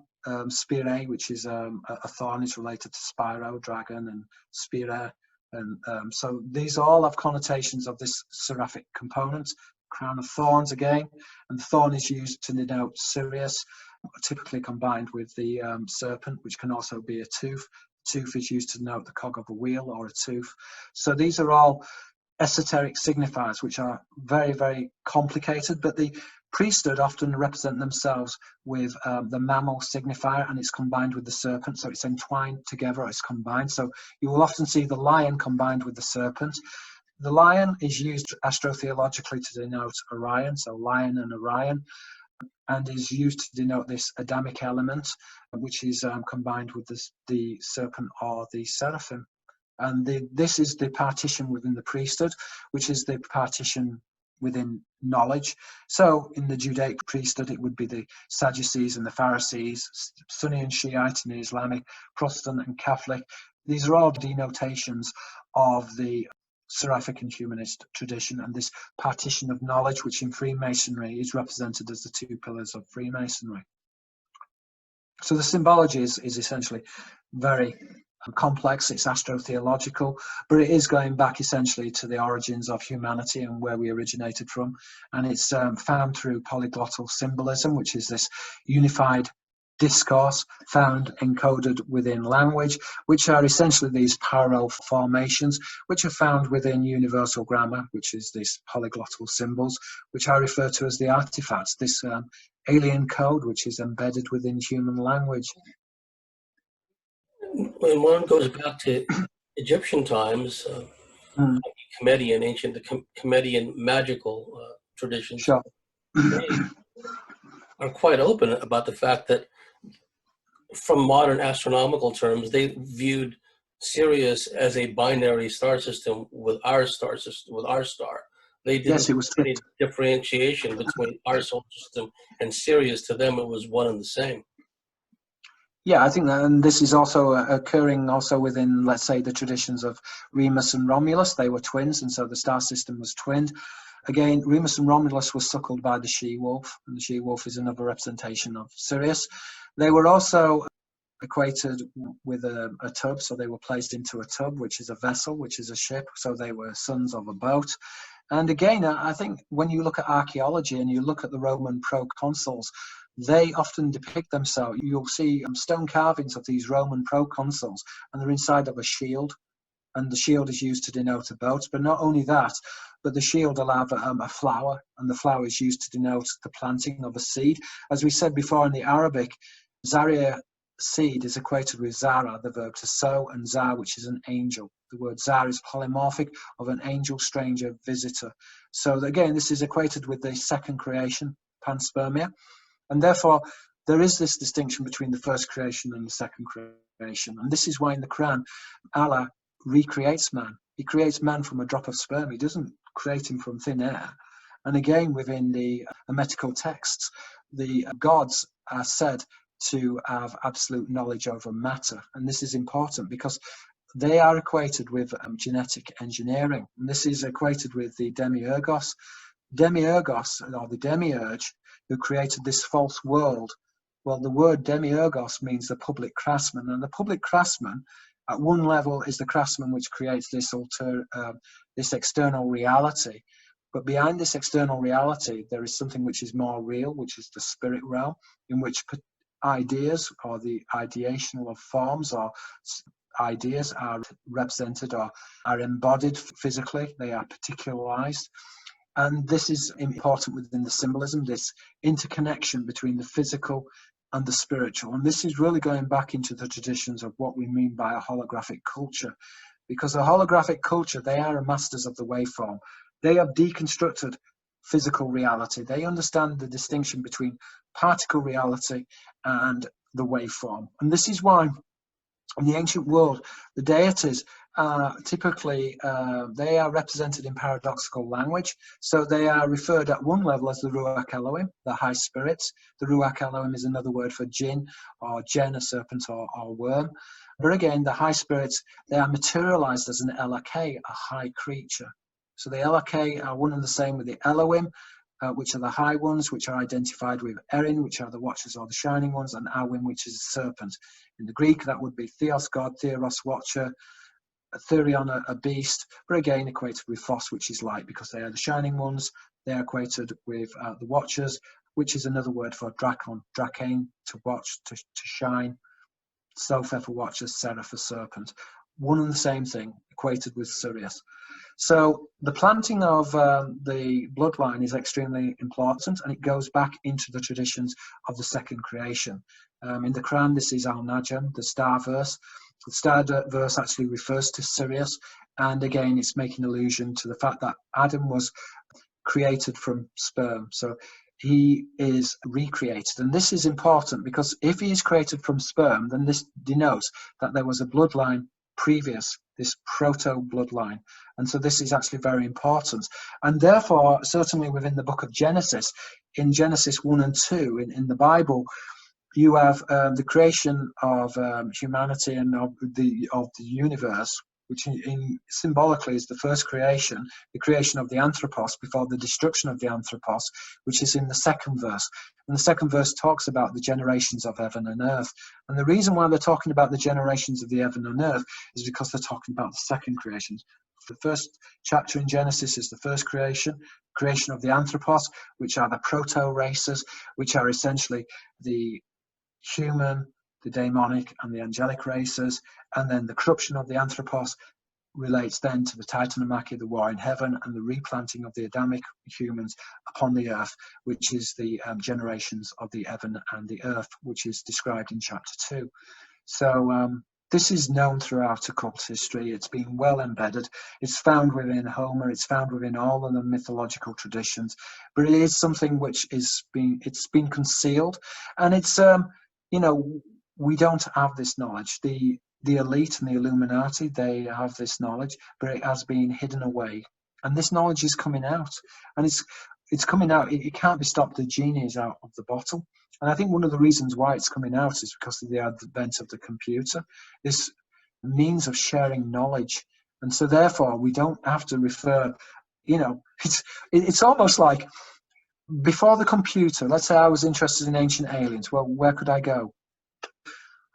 spire, which is a thorn, is related to Spyro, dragon, and spire. And so these all have connotations of this seraphic component. Crown of thorns again, and the thorn is used to denote Sirius, typically combined with the serpent, which can also be a tooth. Tooth is used to denote the cog of a wheel or a tooth. So these are all esoteric signifiers, which are very, very complicated, but the priesthood often represent themselves with the mammal signifier, and it's combined with the serpent, so it's entwined together, or it's combined. So you will often see the lion combined with the serpent. The lion is used astrotheologically to denote Orion, so lion and Orion. and is used to denote this Adamic element, which is combined with the serpent or the seraphim. And this is the partition within the priesthood, which is the partition within knowledge. So in the Judaic priesthood, it would be the Sadducees and the Pharisees, Sunni and Shiite and Islamic, Protestant and Catholic. These are all denotations of the seraphic and humanist tradition, and this partition of knowledge, which in Freemasonry is represented as the two pillars of Freemasonry. So the symbology is essentially very complex, it's astrotheological, but it is going back essentially to the origins of humanity and where we originated from. And it's found through polyglottal symbolism, which is this unified discourse found encoded within language, which are essentially these parallel formations, which are found within universal grammar, which is these polyglottal symbols, which I refer to as the artifacts, this alien code which is embedded within human language. When one goes back to Egyptian times, Comedian, ancient Comedian magical traditions, Sure. They are quite open about the fact that, from modern astronomical terms, they viewed Sirius as a binary star system with our star system, with our star. They didn't Yes, it was any differentiation between our solar system and Sirius. To them, it was one and the same. Yeah, I think that, and this is also occurring also within, let's say, the traditions of Remus and Romulus. They were twins, and so the star system was twinned. Again, Remus and Romulus were suckled by the she-wolf, and the she-wolf is another representation of Sirius. They were also equated with a tub, so they were placed into a tub, which is a vessel, which is a ship, so they were sons of a boat. And again, I think when you look at archaeology and you look at the Roman proconsuls, they often depict themselves. You'll see stone carvings of these Roman proconsuls, and they're inside of a shield, and the shield is used to denote a boat. But not only that, but the shield will have a flower, and the flower is used to denote the planting of a seed. As we said before in the Arabic, Zaria seed is equated with Zara, the verb to sow, and Zar, which is an angel. The word Zar is polymorphic of an angel, stranger, visitor. So again, this is equated with the second creation, panspermia. And therefore, there is this distinction between the first creation and the second creation. And this is why in the Quran, Allah recreates man. He creates man from a drop of sperm. He doesn't create him from thin air. And again, within the Hermetical texts, the gods are said to have absolute knowledge over matter. And this is important because they are equated with genetic engineering. And this is equated with the demiurgos. Demiurgos, or the demiurge, who created this false world. Well, the word demiurgos means the public craftsman, and the public craftsman at one level is the craftsman which creates this this external reality. But behind this external reality, there is something which is more real, which is the spirit realm, in which ideas or the ideation of forms or ideas are represented or are embodied physically. They are particularized. And this is important within the symbolism, this interconnection between the physical and the spiritual. And this is really going back into the traditions of what we mean by a holographic culture. Because the holographic culture, they are masters of the waveform. They have deconstructed physical reality. They understand the distinction between particle reality and the waveform. And this is why in the ancient world, the deities typically they are represented in paradoxical language. So they are referred at one level as the Ruach Elohim, the high spirits. The Ruach Elohim is another word for jinn, or jen, a serpent or worm. But again, the high spirits, they are materialized as an Elokeh, a high creature. So the Elokeh are one and the same with the Elohim, which are the high ones, which are identified with Erin, which are the watchers or the shining ones, and Awim, which is a serpent. In the Greek, that would be Theos, God, Theros, watcher, Therion, a beast, but again equated with Phos, which is light, because they are the shining ones. They are equated with the watchers, which is another word for Drakon, Drakain, to watch, to shine, Sopher for watcher, Seraph for serpent. One and the same thing, equated with Sirius. So the planting of the bloodline is extremely important, and it goes back into the traditions of the second creation. In the Quran, this is Al-Najm, the star verse. The star verse actually refers to Sirius, and again, it's making allusion to the fact that Adam was created from sperm. So he is recreated. And this is important because if he is created from sperm, then this denotes that there was a bloodline previous, this proto bloodline. And so this is actually very important. And therefore, certainly within the book of Genesis, in Genesis 1 and 2, in the Bible, you have the creation of humanity and of the universe, which symbolically is the first creation, the creation of the anthropos before the destruction of the anthropos, which is in the second verse. And the second verse talks about the generations of heaven and earth. And the reason why they're talking about the generations of the heaven and earth is because they're talking about the second creation. The first chapter in Genesis is the first creation of the anthropos, which are the Proto Races, which are essentially the human, the demonic, and the angelic races. And then the corruption of the anthropos relates then to the Titanomachy, the war in heaven, and the replanting of the Adamic humans upon the earth, which is the generations of the heaven and the earth, which is described in chapter 2. So this is known throughout occult history. It's been well embedded. It's found within Homer. It's found within all of the mythological traditions. But it is something which it's been concealed, and it's we don't have this knowledge. The elite and the Illuminati, they have this knowledge, but it has been hidden away. And this knowledge is coming out. And it's coming out. It can't be stopped. The genie is out of the bottle. And I think one of the reasons why it's coming out is because of the advent of the computer, this means of sharing knowledge. And so therefore, we don't have to refer, it's almost like before the computer, let's say I was interested in ancient aliens. Well, where could I go?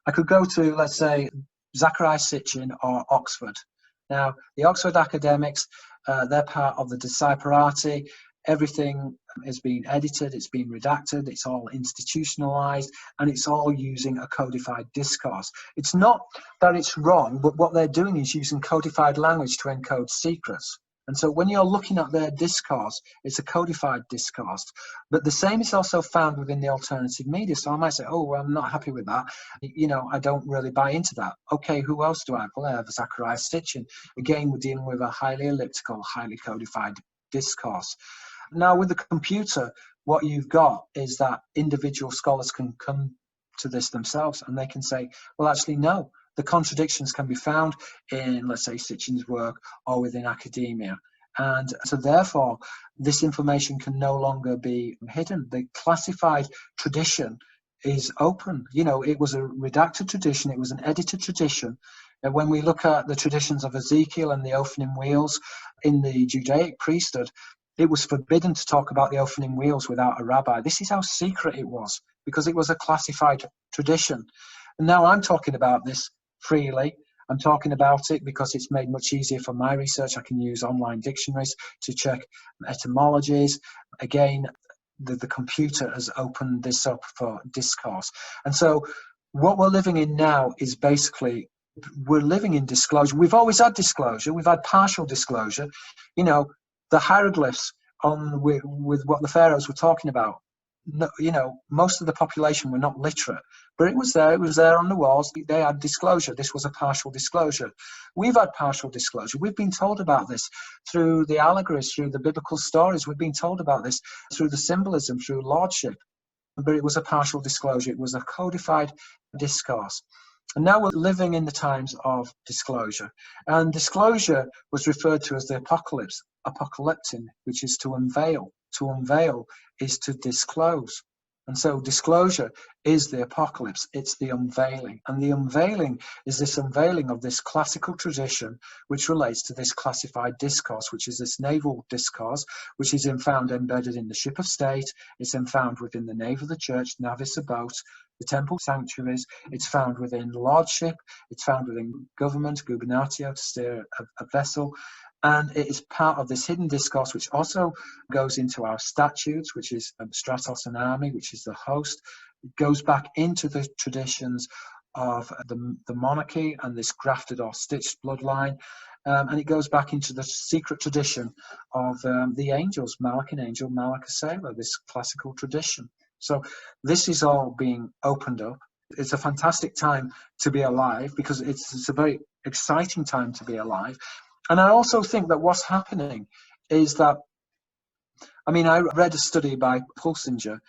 I could go to, let's say, Zachariah Sitchin or Oxford. Now, the Oxford academics, they're part of the Tripartite. Everything is being edited, it's being redacted, it's all institutionalized, and it's all using a codified discourse. It's not that it's wrong, but what they're doing is using codified language to encode secrets. And so when you're looking at their discourse, it's a codified discourse. But the same is also found within the alternative media. So I might say, oh, well, I'm not happy with that. I don't really buy into that. Okay, who else do I have? Well, I have Zachariah Sitchin. Again, we're dealing with a highly elliptical, highly codified discourse. Now, with the computer, what you've got is that individual scholars can come to this themselves and they can say, well, actually, no. The contradictions can be found in, let's say, Sitchin's work or within academia. And so therefore, this information can no longer be hidden. The classified tradition is open. It was a redacted tradition. It was an edited tradition. And when we look at the traditions of Ezekiel and the opening wheels in the Judaic priesthood, it was forbidden to talk about the opening wheels without a rabbi. This is how secret it was, because it was a classified tradition. And now I'm talking about this freely. I'm talking about it because it's made much easier for my research. I can use online dictionaries to check etymologies. Again, the computer has opened this up for discourse. And so what we're living in now is basically, we're living in disclosure. We've always had disclosure. We've had partial disclosure. The hieroglyphs with what the pharaohs were talking about. Most of the population were not literate, but it was there on the walls. They had disclosure. This was a partial disclosure. We've had partial disclosure. We've been told about this through the allegories, through the biblical stories. We've been told about this through the symbolism, through lordship, but it was a partial disclosure. It was a codified discourse. And now we're living in the times of disclosure. And disclosure was referred to as the apocalypse, apocalyptin, which is to unveil. To unveil is to disclose. And so disclosure is the apocalypse. It's the unveiling. And the unveiling is this unveiling of this classical tradition, which relates to this classified discourse, which is this naval discourse, which is found embedded in the ship of state. It's found within the nave of the church, navis, a boat, the temple sanctuaries. It's found within lordship. It's found within government, gubernatio, to steer a vessel. And it is part of this hidden discourse, which also goes into our statutes, which is stratos and army, which is the host. It goes back into the traditions of the monarchy and this grafted or stitched bloodline. And it goes back into the secret tradition of the angels, Malach and angel, Malach Sailor, this classical tradition. So this is all being opened up. It's a fantastic time to be alive, because it's a very exciting time to be alive. And I also think that what's happening is that I mean, I read a study by Pulsinger,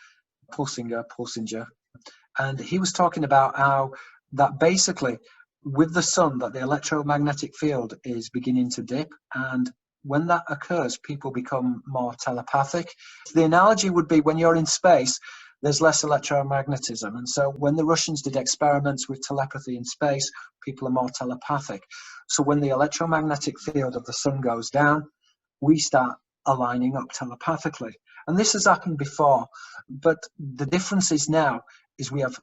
and he was talking about how that basically with the sun that the electromagnetic field is beginning to dip, and when that occurs, people become more telepathic. The analogy would be when you're in space, there's less electromagnetism. And so when the Russians did experiments with telepathy in space, people are more telepathic. So when the electromagnetic field of the sun goes down, we start aligning up telepathically. And this has happened before, but the difference is now is we have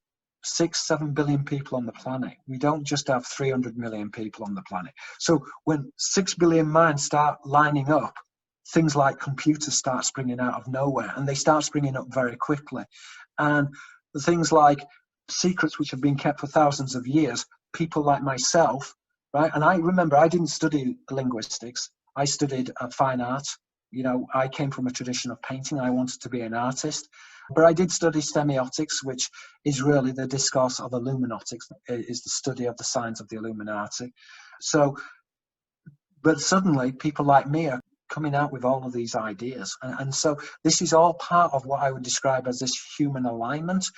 6-7 billion people on the planet. We don't just have 300 million people on the planet. So when 6 billion minds start lining up, things like computers start springing out of nowhere, and they start springing up very quickly. And things like secrets which have been kept for thousands of years, people like myself, right? And I remember I didn't study linguistics. I studied fine art. You know, I came from a tradition of painting. I wanted to be an artist. But I did study semiotics, which is really the discourse of Illuminatics, is the study of the signs of the Illuminati. So, but suddenly people like me are coming out with all of these ideas. And so this is all part of what I would describe as this human alignment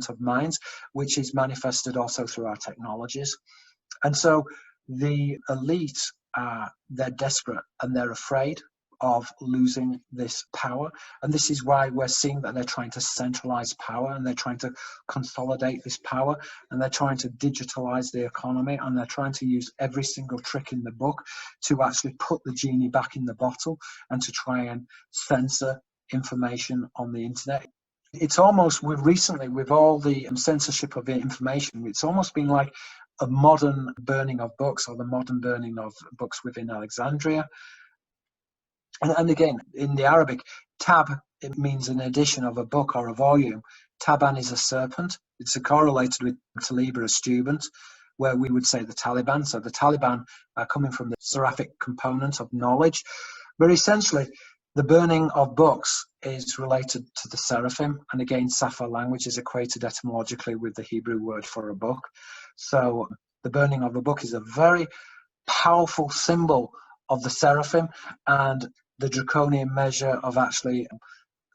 of minds, which is manifested also through our technologies. And so the elite, they're desperate and they're afraid of losing this power. And this is why we're seeing that they're trying to centralize power, and they're trying to consolidate this power, and they're trying to digitalize the economy, and they're trying to use every single trick in the book to actually put the genie back in the bottle and to try and censor information on the internet. It's almost, with all the censorship of the information, it's almost been like a modern burning of books, or the modern burning of books within Alexandria. And again, in the Arabic, tab, it means an edition of a book or a volume. Taban is a serpent. It's correlated with Taliba, a student, where we would say the Taliban. So the Taliban are coming from the seraphic component of knowledge. But essentially, the burning of books is related to the seraphim. And again, Safa language is equated etymologically with the Hebrew word for a book. So the burning of a book is a very powerful symbol of the seraphim and the draconian measure of actually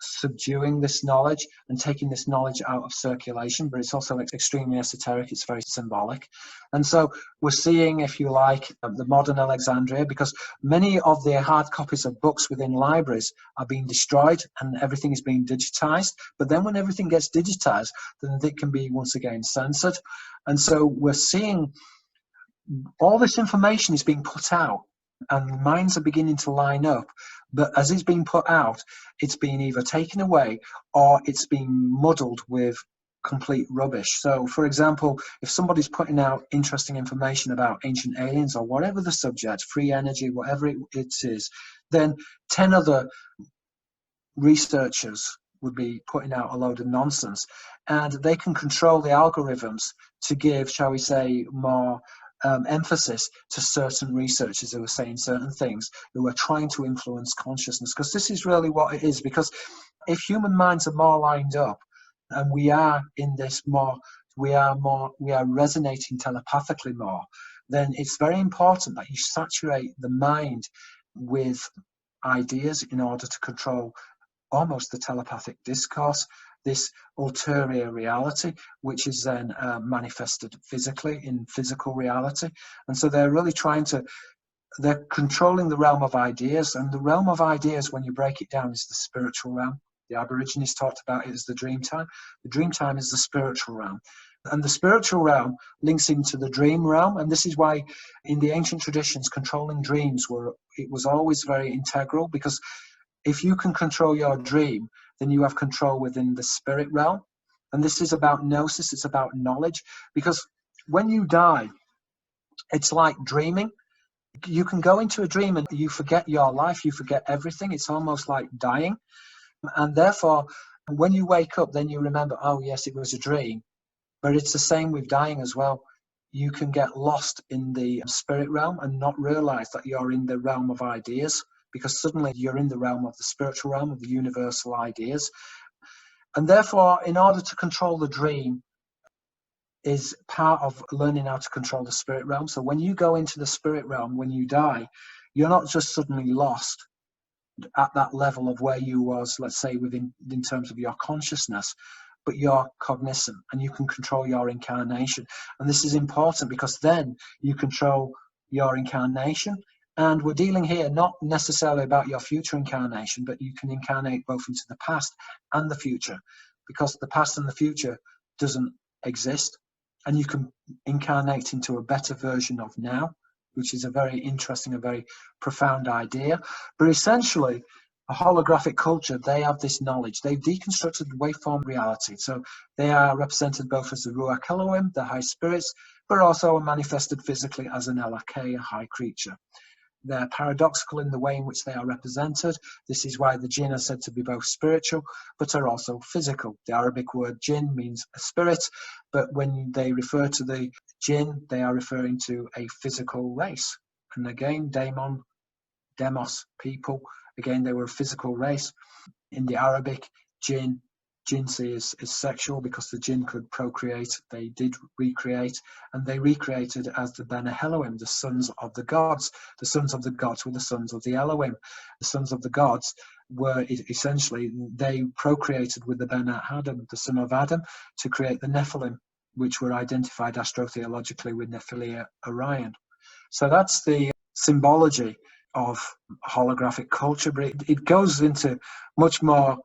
subduing this knowledge and taking this knowledge out of circulation. But it's also extremely esoteric. It's very symbolic. And so we're seeing, if you like, the modern Alexandria, because many of the hard copies of books within libraries are being destroyed and everything is being digitized. But then when everything gets digitized, then it can be once again censored. And so we're seeing all this information is being put out, and minds are beginning to line up. But as it's being put out, it's being either taken away or it's being muddled with complete rubbish. So, for example, if somebody's putting out interesting information about ancient aliens or whatever the subject, free energy, whatever it is, then 10 other researchers would be putting out a load of nonsense. And they can control the algorithms to give, shall we say, more emphasis to certain researchers who are saying certain things, who are trying to influence consciousness, because this is really what it is. Because if human minds are more lined up, and we are in this more, we are resonating telepathically more, then it's very important that you saturate the mind with ideas in order to control almost the telepathic discourse, this ulterior reality, which is then manifested physically in physical reality. And so they're really they're controlling the realm of ideas. And the realm of ideas, when you break it down, is the spiritual realm. The Aborigines talked about it as the dream time. The dream time is the spiritual realm. And the spiritual realm links into the dream realm. And this is why in the ancient traditions, controlling dreams was always very integral, because if you can control your dream, then you have control within the spirit realm. And this is about gnosis, it's about knowledge. Because when you die, it's like dreaming. You can go into a dream and you forget your life, you forget everything. It's almost like dying. And therefore, when you wake up, then you remember, oh yes, it was a dream. But it's the same with dying as well. You can get lost in the spirit realm and not realize that you're in the realm of ideas, because suddenly you're in the realm of the spiritual realm of the universal ideas. And therefore, in order to control the dream is part of learning how to control the spirit realm. So when you go into the spirit realm, when you die, you're not just suddenly lost. at that level of where you was, let's say, in terms of your consciousness, but you're cognizant and you can control your incarnation. And this is important because then you control your incarnation. And we're dealing here not necessarily about your future incarnation, but you can incarnate both into the past and the future, because the past and the future doesn't exist. And you can incarnate into a better version of now, which is a very interesting, a very profound idea. But essentially, a holographic culture, they have this knowledge. They've deconstructed waveform reality. So they are represented both as the Ruach Elohim, the high spirits, but also are manifested physically as an Elokeh, a high creature. They're paradoxical in the way in which they are represented. This is why the jinn are said to be both spiritual, but are also physical. The Arabic word jinn means a spirit, but when they refer to the jinn, they are referring to a physical race. And again, daemon, demos, people, again, they were a physical race. In the Arabic, jinsi is sexual because the jinn could procreate. They did recreate, and they recreated as the Ben Elohim, the sons of the gods. The sons of the gods were the sons of the Elohim. The sons of the gods were essentially, they procreated with the Ben Adam, the son of Adam, to create the Nephilim, which were identified astrotheologically with Nephilia Orion. So that's the symbology of holographic culture, but it goes into much more.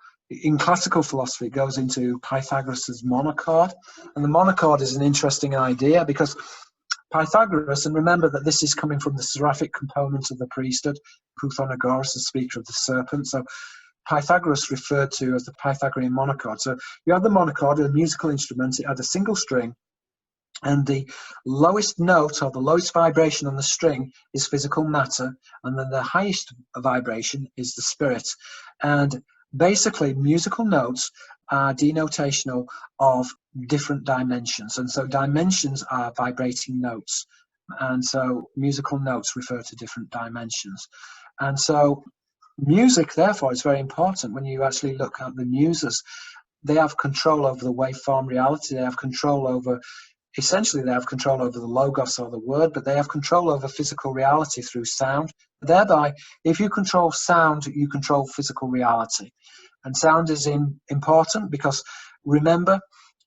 In classical philosophy, it goes into Pythagoras' Monocot, and the Monocot is an interesting idea because Pythagoras, and remember that this is coming from the seraphic component of the priesthood, Pythagoras, the speaker of the serpent, so Pythagoras referred to as the Pythagorean Monocot. So you have the monocot, a musical instrument. It had a single string, and the lowest note or the lowest vibration on the string is physical matter, and then the highest vibration is the spirit. And basically, musical notes are denotational of different dimensions. And so dimensions are vibrating notes. And so musical notes refer to different dimensions. And so music, therefore, is very important when you actually look at the muses. They have control over the waveform reality. They have control over, essentially, they have control over the logos or the word, but they have control over physical reality through sound. Thereby, if you control sound, you control physical reality. And sound is important because, remember,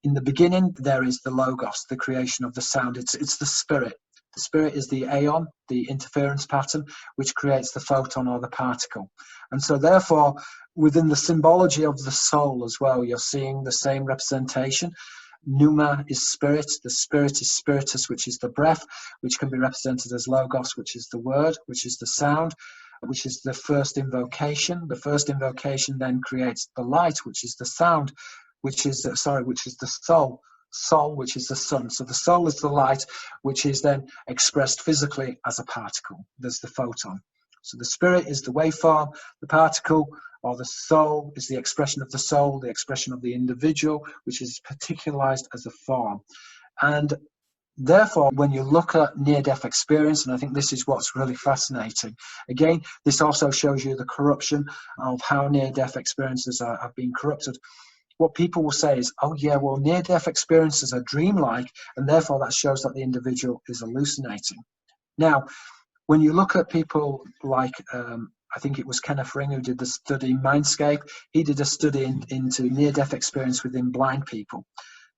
in the beginning, there is the logos, the creation of the sound. It's the spirit. The spirit is the aeon, the interference pattern, which creates the photon or the particle. And so, therefore, within the symbology of the soul as well, you're seeing the same representation. Pneuma is spirit, the spirit is spiritus, which is the breath, which can be represented as logos, which is the word, which is the sound, which is the first invocation. The first invocation then creates the light, which is the sound, which is the soul, which is the sun. So the soul is the light, which is then expressed physically as a particle. There's the photon. So the spirit is the waveform, the particle or the soul is the expression of the soul, the expression of the individual, which is particularized as a form. And therefore, when you look at near-death experience, and I think this is what's really fascinating, again, this also shows you the corruption of how near-death experiences have been corrupted. What people will say is, oh yeah, well, near-death experiences are dreamlike, and therefore that shows that the individual is hallucinating. Now, when you look at people like, I think it was Kenneth Ring who did the study Mindscape, he did a study into near-death experience within blind people.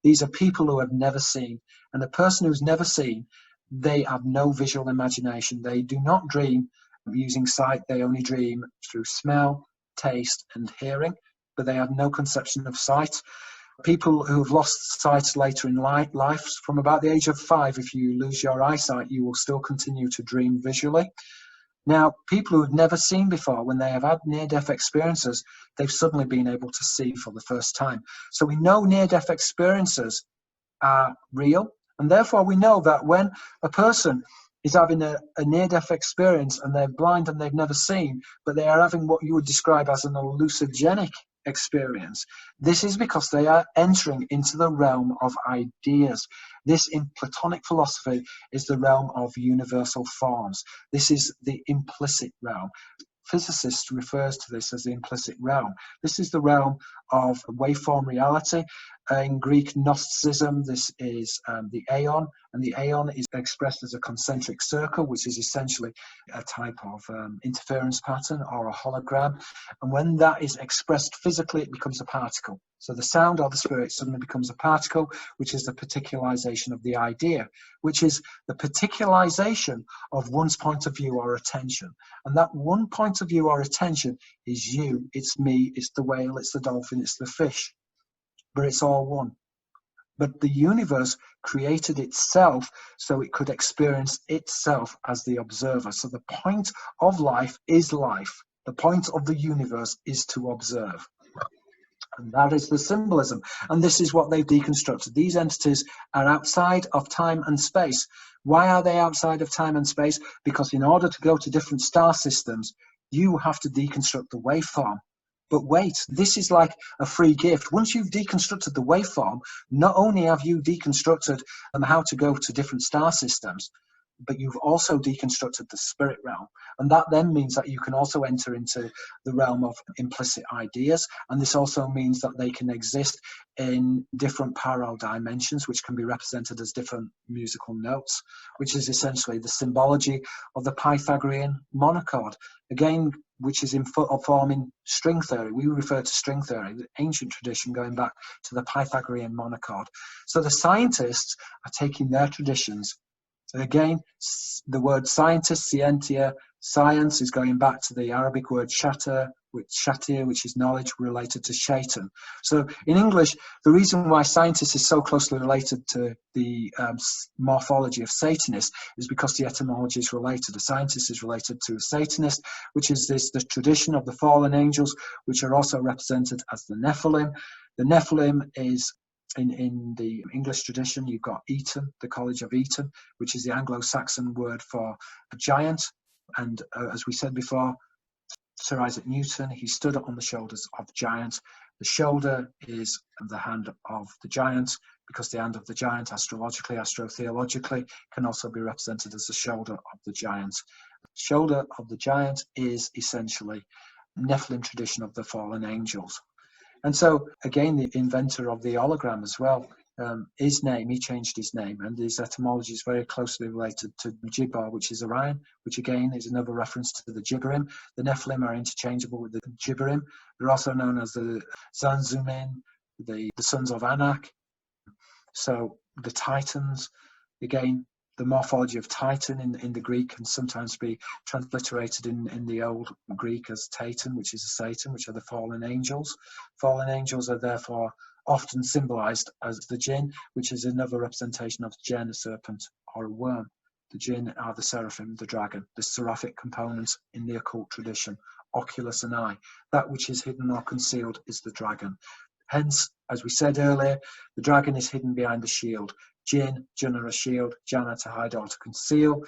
These are people who have never seen. And a person who's never seen, they have no visual imagination. They do not dream using sight. They only dream through smell, taste, and hearing, but they have no conception of sight. People who have lost sight later in life, from about the age of 5, if you lose your eyesight, you will still continue to dream visually. Now, people who have never seen before, when they have had near-death experiences, they've suddenly been able to see for the first time. So we know near-death experiences are real, and therefore we know that when a person is having a near-death experience and they're blind and they've never seen, but they are having what you would describe as an hallucinogenic experience, this is because they are entering into the realm of ideas. This, in Platonic philosophy, is the realm of universal forms. This is the implicit realm. Physicists refers to this as the implicit realm. This is the realm of waveform reality, In Greek Gnosticism, this is the aeon, and the aeon is expressed as a concentric circle, which is essentially a type of interference pattern or a hologram. And when that is expressed physically, it becomes a particle. So the sound or the spirit suddenly becomes a particle, which is the particularization of the idea, which is the particularization of one's point of view or attention. And that one point of view or attention is you, it's me, it's the whale, it's the dolphin, it's the fish. But it's all one. But the universe created itself so it could experience itself as the observer. So the point of life is life. The point of the universe is to observe. And that is the symbolism. And this is what they've deconstructed. These entities are outside of time and space. Why are they outside of time and space? Because in order to go to different star systems, you have to deconstruct the waveform. But wait, this is like a free gift. Once you've deconstructed the waveform, not only have you deconstructed how to go to different star systems, but you've also deconstructed the spirit realm. And that then means that you can also enter into the realm of implicit ideas. And this also means that they can exist in different parallel dimensions, which can be represented as different musical notes, which is essentially the symbology of the Pythagorean Monocot. Again, which is in forming string theory. We refer to string theory, the ancient tradition going back to the Pythagorean Monocot. So the scientists are taking their traditions. And again, the word scientist, scientia, science, is going back to the Arabic word shatir, which is knowledge related to shaitan. So in English, the reason why scientist is so closely related to the morphology of Satanist is because the etymology is related. A scientist is related to a Satanist, which is the tradition of the fallen angels, which are also represented as the Nephilim. The Nephilim is in the English tradition, you've got Eton, the College of Eton, which is the Anglo-Saxon word for a giant. And as we said before, Sir Isaac Newton, he stood on the shoulders of giants. The shoulder is the hand of the giant, because the hand of the giant, astrologically, astrotheologically, can also be represented as the shoulder of the giant. The shoulder of the giant is essentially Nephilim tradition of the fallen angels. And so, again, the inventor of the hologram as well, his name, he changed his name, and his etymology is very closely related to Jibbar, which is Orion, which again is another reference to the Jibbarim. The Nephilim are interchangeable with the Jibbarim. They're also known as the Zanzumin, the sons of Anak. So the Titans, again, the morphology of Titan in the Greek can sometimes be transliterated in the Old Greek as Titan, which is a Satan, which are the fallen angels. Fallen angels are therefore often symbolized as the jinn, which is another representation of jinn, a serpent or a worm. The jinn are the seraphim, the dragon, the seraphic components in the occult tradition, oculus and eye. That which is hidden or concealed is the dragon. Hence, as we said earlier, the dragon is hidden behind the shield. Jinn, Jannah, a shield, Jannah to hide or to conceal.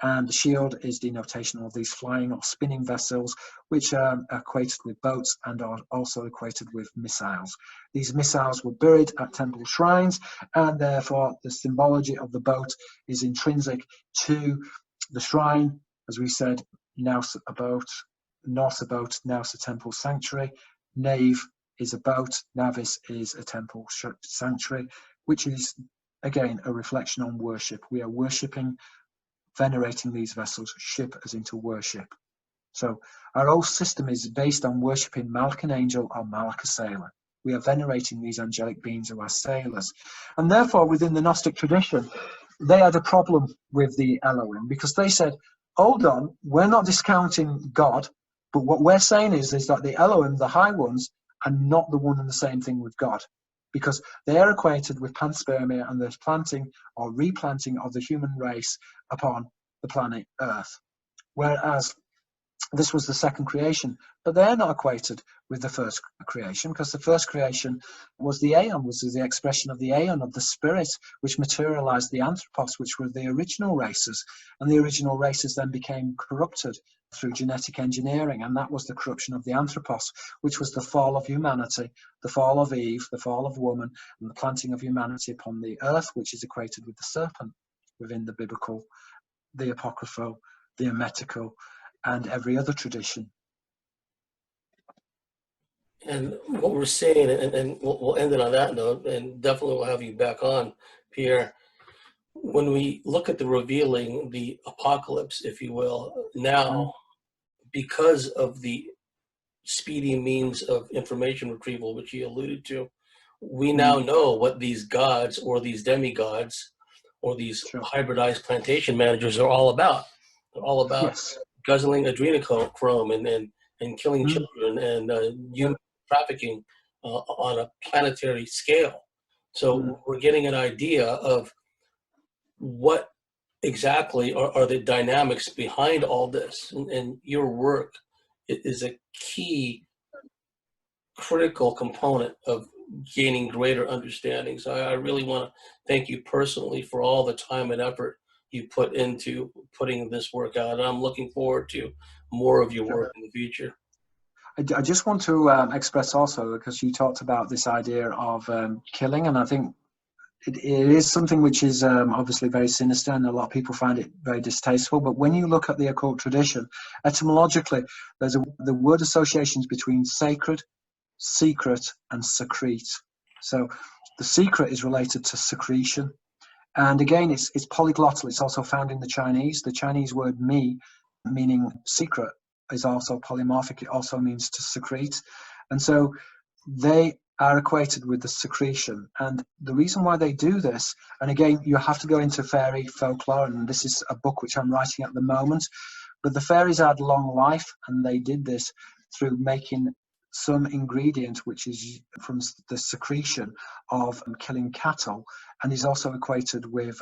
And the shield is denotation of these flying or spinning vessels, which are equated with boats and are also equated with missiles. These missiles were buried at temple shrines, and therefore the symbology of the boat is intrinsic to the shrine. As we said, Naus a boat, Nos a boat, Naus a temple sanctuary, Nave is a boat, Navis is a temple sanctuary, which is again a reflection on worship. We are worshipping, venerating these vessels, ship as into worship. So our whole system is based on worshipping Malach an angel or Malach a sailor. We are venerating these angelic beings who are sailors. And therefore, within the Gnostic tradition, they had a problem with the Elohim, because they said, hold on, we're not discounting God, but what we're saying is that the Elohim, the high ones, are not the one and the same thing with God, because they are equated with panspermia and the planting or replanting of the human race upon the planet Earth. Whereas this was the second creation, but they're not equated with the first creation, because the first creation was the aeon, was the expression of the aeon, of the spirit, which materialized the anthropos, which were the original races. And the original races then became corrupted through genetic engineering, and that was the corruption of the anthropos, which was the fall of humanity, the fall of Eve, the fall of woman, and the planting of humanity upon the earth, which is equated with the serpent within the biblical, the apocryphal, the hermetical, and every other tradition. And what we're seeing, and we'll end it on that note, and definitely we'll have you back on, Pierre. When we look at the revealing, the apocalypse, if you will, now, because of the speedy means of information retrieval, which you alluded to, we now know what these gods or these demigods or these Sure. hybridized plantation managers are all about. They're all about Yes. guzzling adrenochrome and killing children and human trafficking on a planetary scale. So we're getting an idea of what exactly are the dynamics behind all this. And your work is a key critical component of gaining greater understanding. So I really want to thank you personally for all the time and effort you put into putting this work out. And I'm looking forward to more of your work in the future. I just want to express also, because you talked about this idea of killing, and I think it is something which is obviously very sinister, and a lot of people find it very distasteful. But when you look at the occult tradition, etymologically, there's the word associations between sacred, secret, and secrete. So the secret is related to secretion. And again, it's polyglottal. It's also found in the Chinese. The Chinese word mi, meaning secret, is also polymorphic. It also means to secrete. And so they are equated with the secretion. And the reason why they do this, and again, you have to go into fairy folklore, and this is a book which I'm writing at the moment, but the fairies had long life, and they did this through making some ingredient which is from the secretion of killing cattle, and is also equated with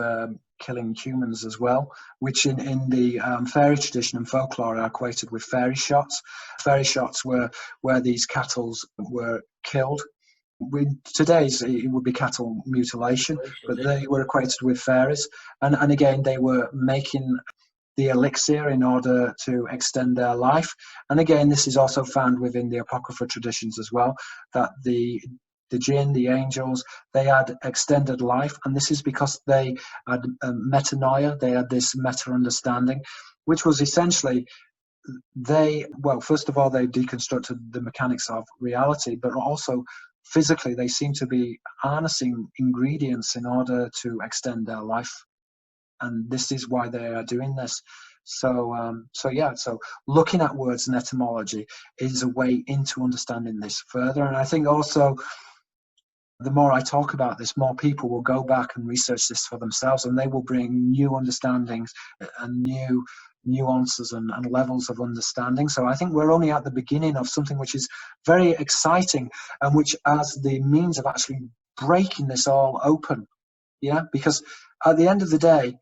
killing humans as well, which in the fairy tradition and folklore are equated with fairy shots. Fairy shots were where these cattle were killed. Today's it would be cattle mutilation, but they were equated with fairies, and again they were making the elixir in order to extend their life. And again, this is also found within the apocryphal traditions as well, that the jinn, the angels, they had extended life, and this is because they had metanoia, they had this meta understanding, which was essentially first of all, they deconstructed the mechanics of reality, but also physically they seem to be harnessing ingredients in order to extend their life. And this is why they are doing this. So looking at words and etymology is a way into understanding this further. And I think also the more I talk about this, more people will go back and research this for themselves, and they will bring new understandings and new nuances and levels of understanding. So I think we're only at the beginning of something which is very exciting, and which has the means of actually breaking this all open. Yeah, because at the end of the day,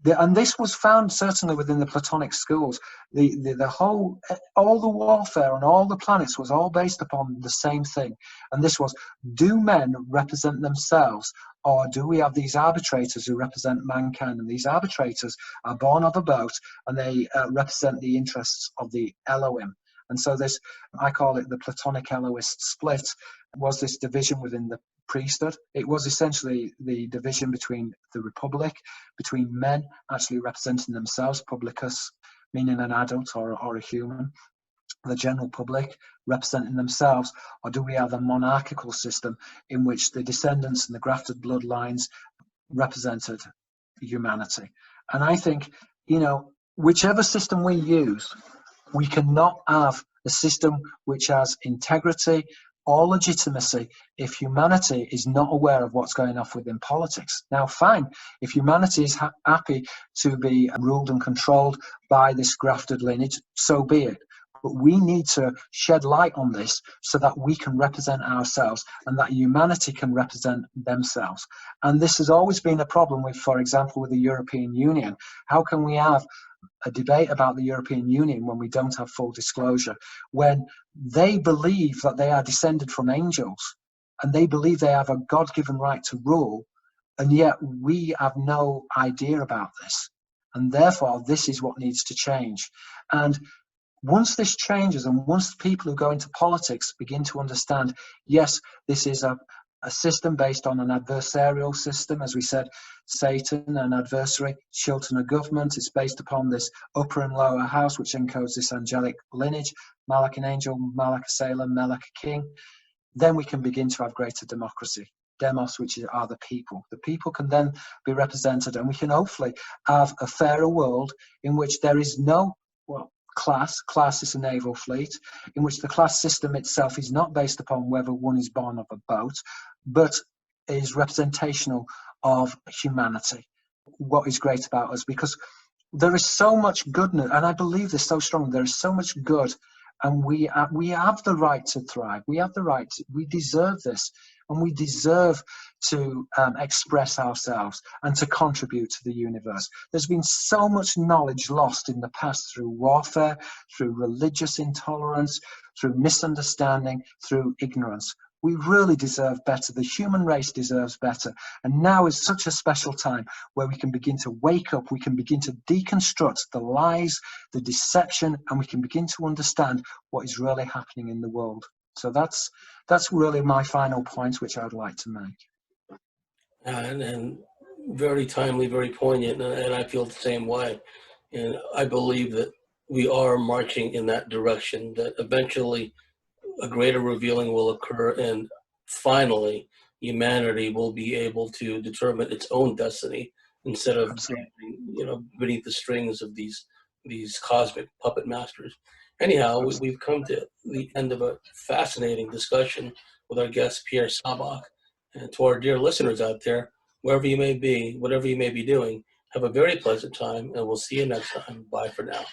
and this was found certainly within the Platonic schools. The whole, all the warfare on all the planets was all based upon the same thing, and this was: do men represent themselves, or do we have these arbitrators who represent mankind? And these arbitrators are born of a boat, and they represent the interests of the Elohim. And so this, I call it the Platonic Elohist split, was this division within the priesthood. It was essentially the division between the republic, between men actually representing themselves, publicus, meaning an adult or a human, the general public representing themselves, or do we have a monarchical system in which the descendants and the grafted bloodlines represented humanity? And I think, whichever system we use, we cannot have a system which has integrity or legitimacy if humanity is not aware of what's going on within politics. Now, fine, if humanity is happy to be ruled and controlled by this grafted lineage, so be it. But we need to shed light on this so that we can represent ourselves and that humanity can represent themselves. And this has always been a problem with, for example, with the European Union. How can we have a debate about the European Union when we don't have full disclosure, when they believe that they are descended from angels and they believe they have a God-given right to rule, and yet we have no idea about this? And therefore, this is what needs to change. And once this changes, and once people who go into politics begin to understand, yes, this is a a system based on an adversarial system. As we said, Satan, an adversary, Chiltern, a government. It's based upon this upper and lower house, which encodes this angelic lineage, Malach an angel, Malach a sailor, Melech a king. Then we can begin to have greater democracy. Demos, which are the people. The people can then be represented, and we can hopefully have a fairer world in which there is no, well, class is a naval fleet, in which the class system itself is not based upon whether one is born of a boat, but is representational of humanity. What is great about us, because there is so much goodness, and I believe this so strongly, there is so much good, and we have the right to thrive. We have the right we deserve this, and we deserve to express ourselves and to contribute to the universe. There's been so much knowledge lost in the past through warfare, through religious intolerance, through misunderstanding, through ignorance. We really deserve better. The human race deserves better. And now is such a special time where we can begin to wake up, we can begin to deconstruct the lies, the deception, and we can begin to understand what is really happening in the world. So that's really my final point, which I would like to make. And very timely, very poignant, and I feel the same way. And I believe that we are marching in that direction, that eventually a greater revealing will occur, and finally humanity will be able to determine its own destiny instead of beneath the strings of these cosmic puppet masters. Anyhow, we've come to the end of a fascinating discussion with our guest Pierre Sabak. And to our dear listeners out there, wherever you may be, whatever you may be doing, have a very pleasant time, and we'll see you next time. Bye for now.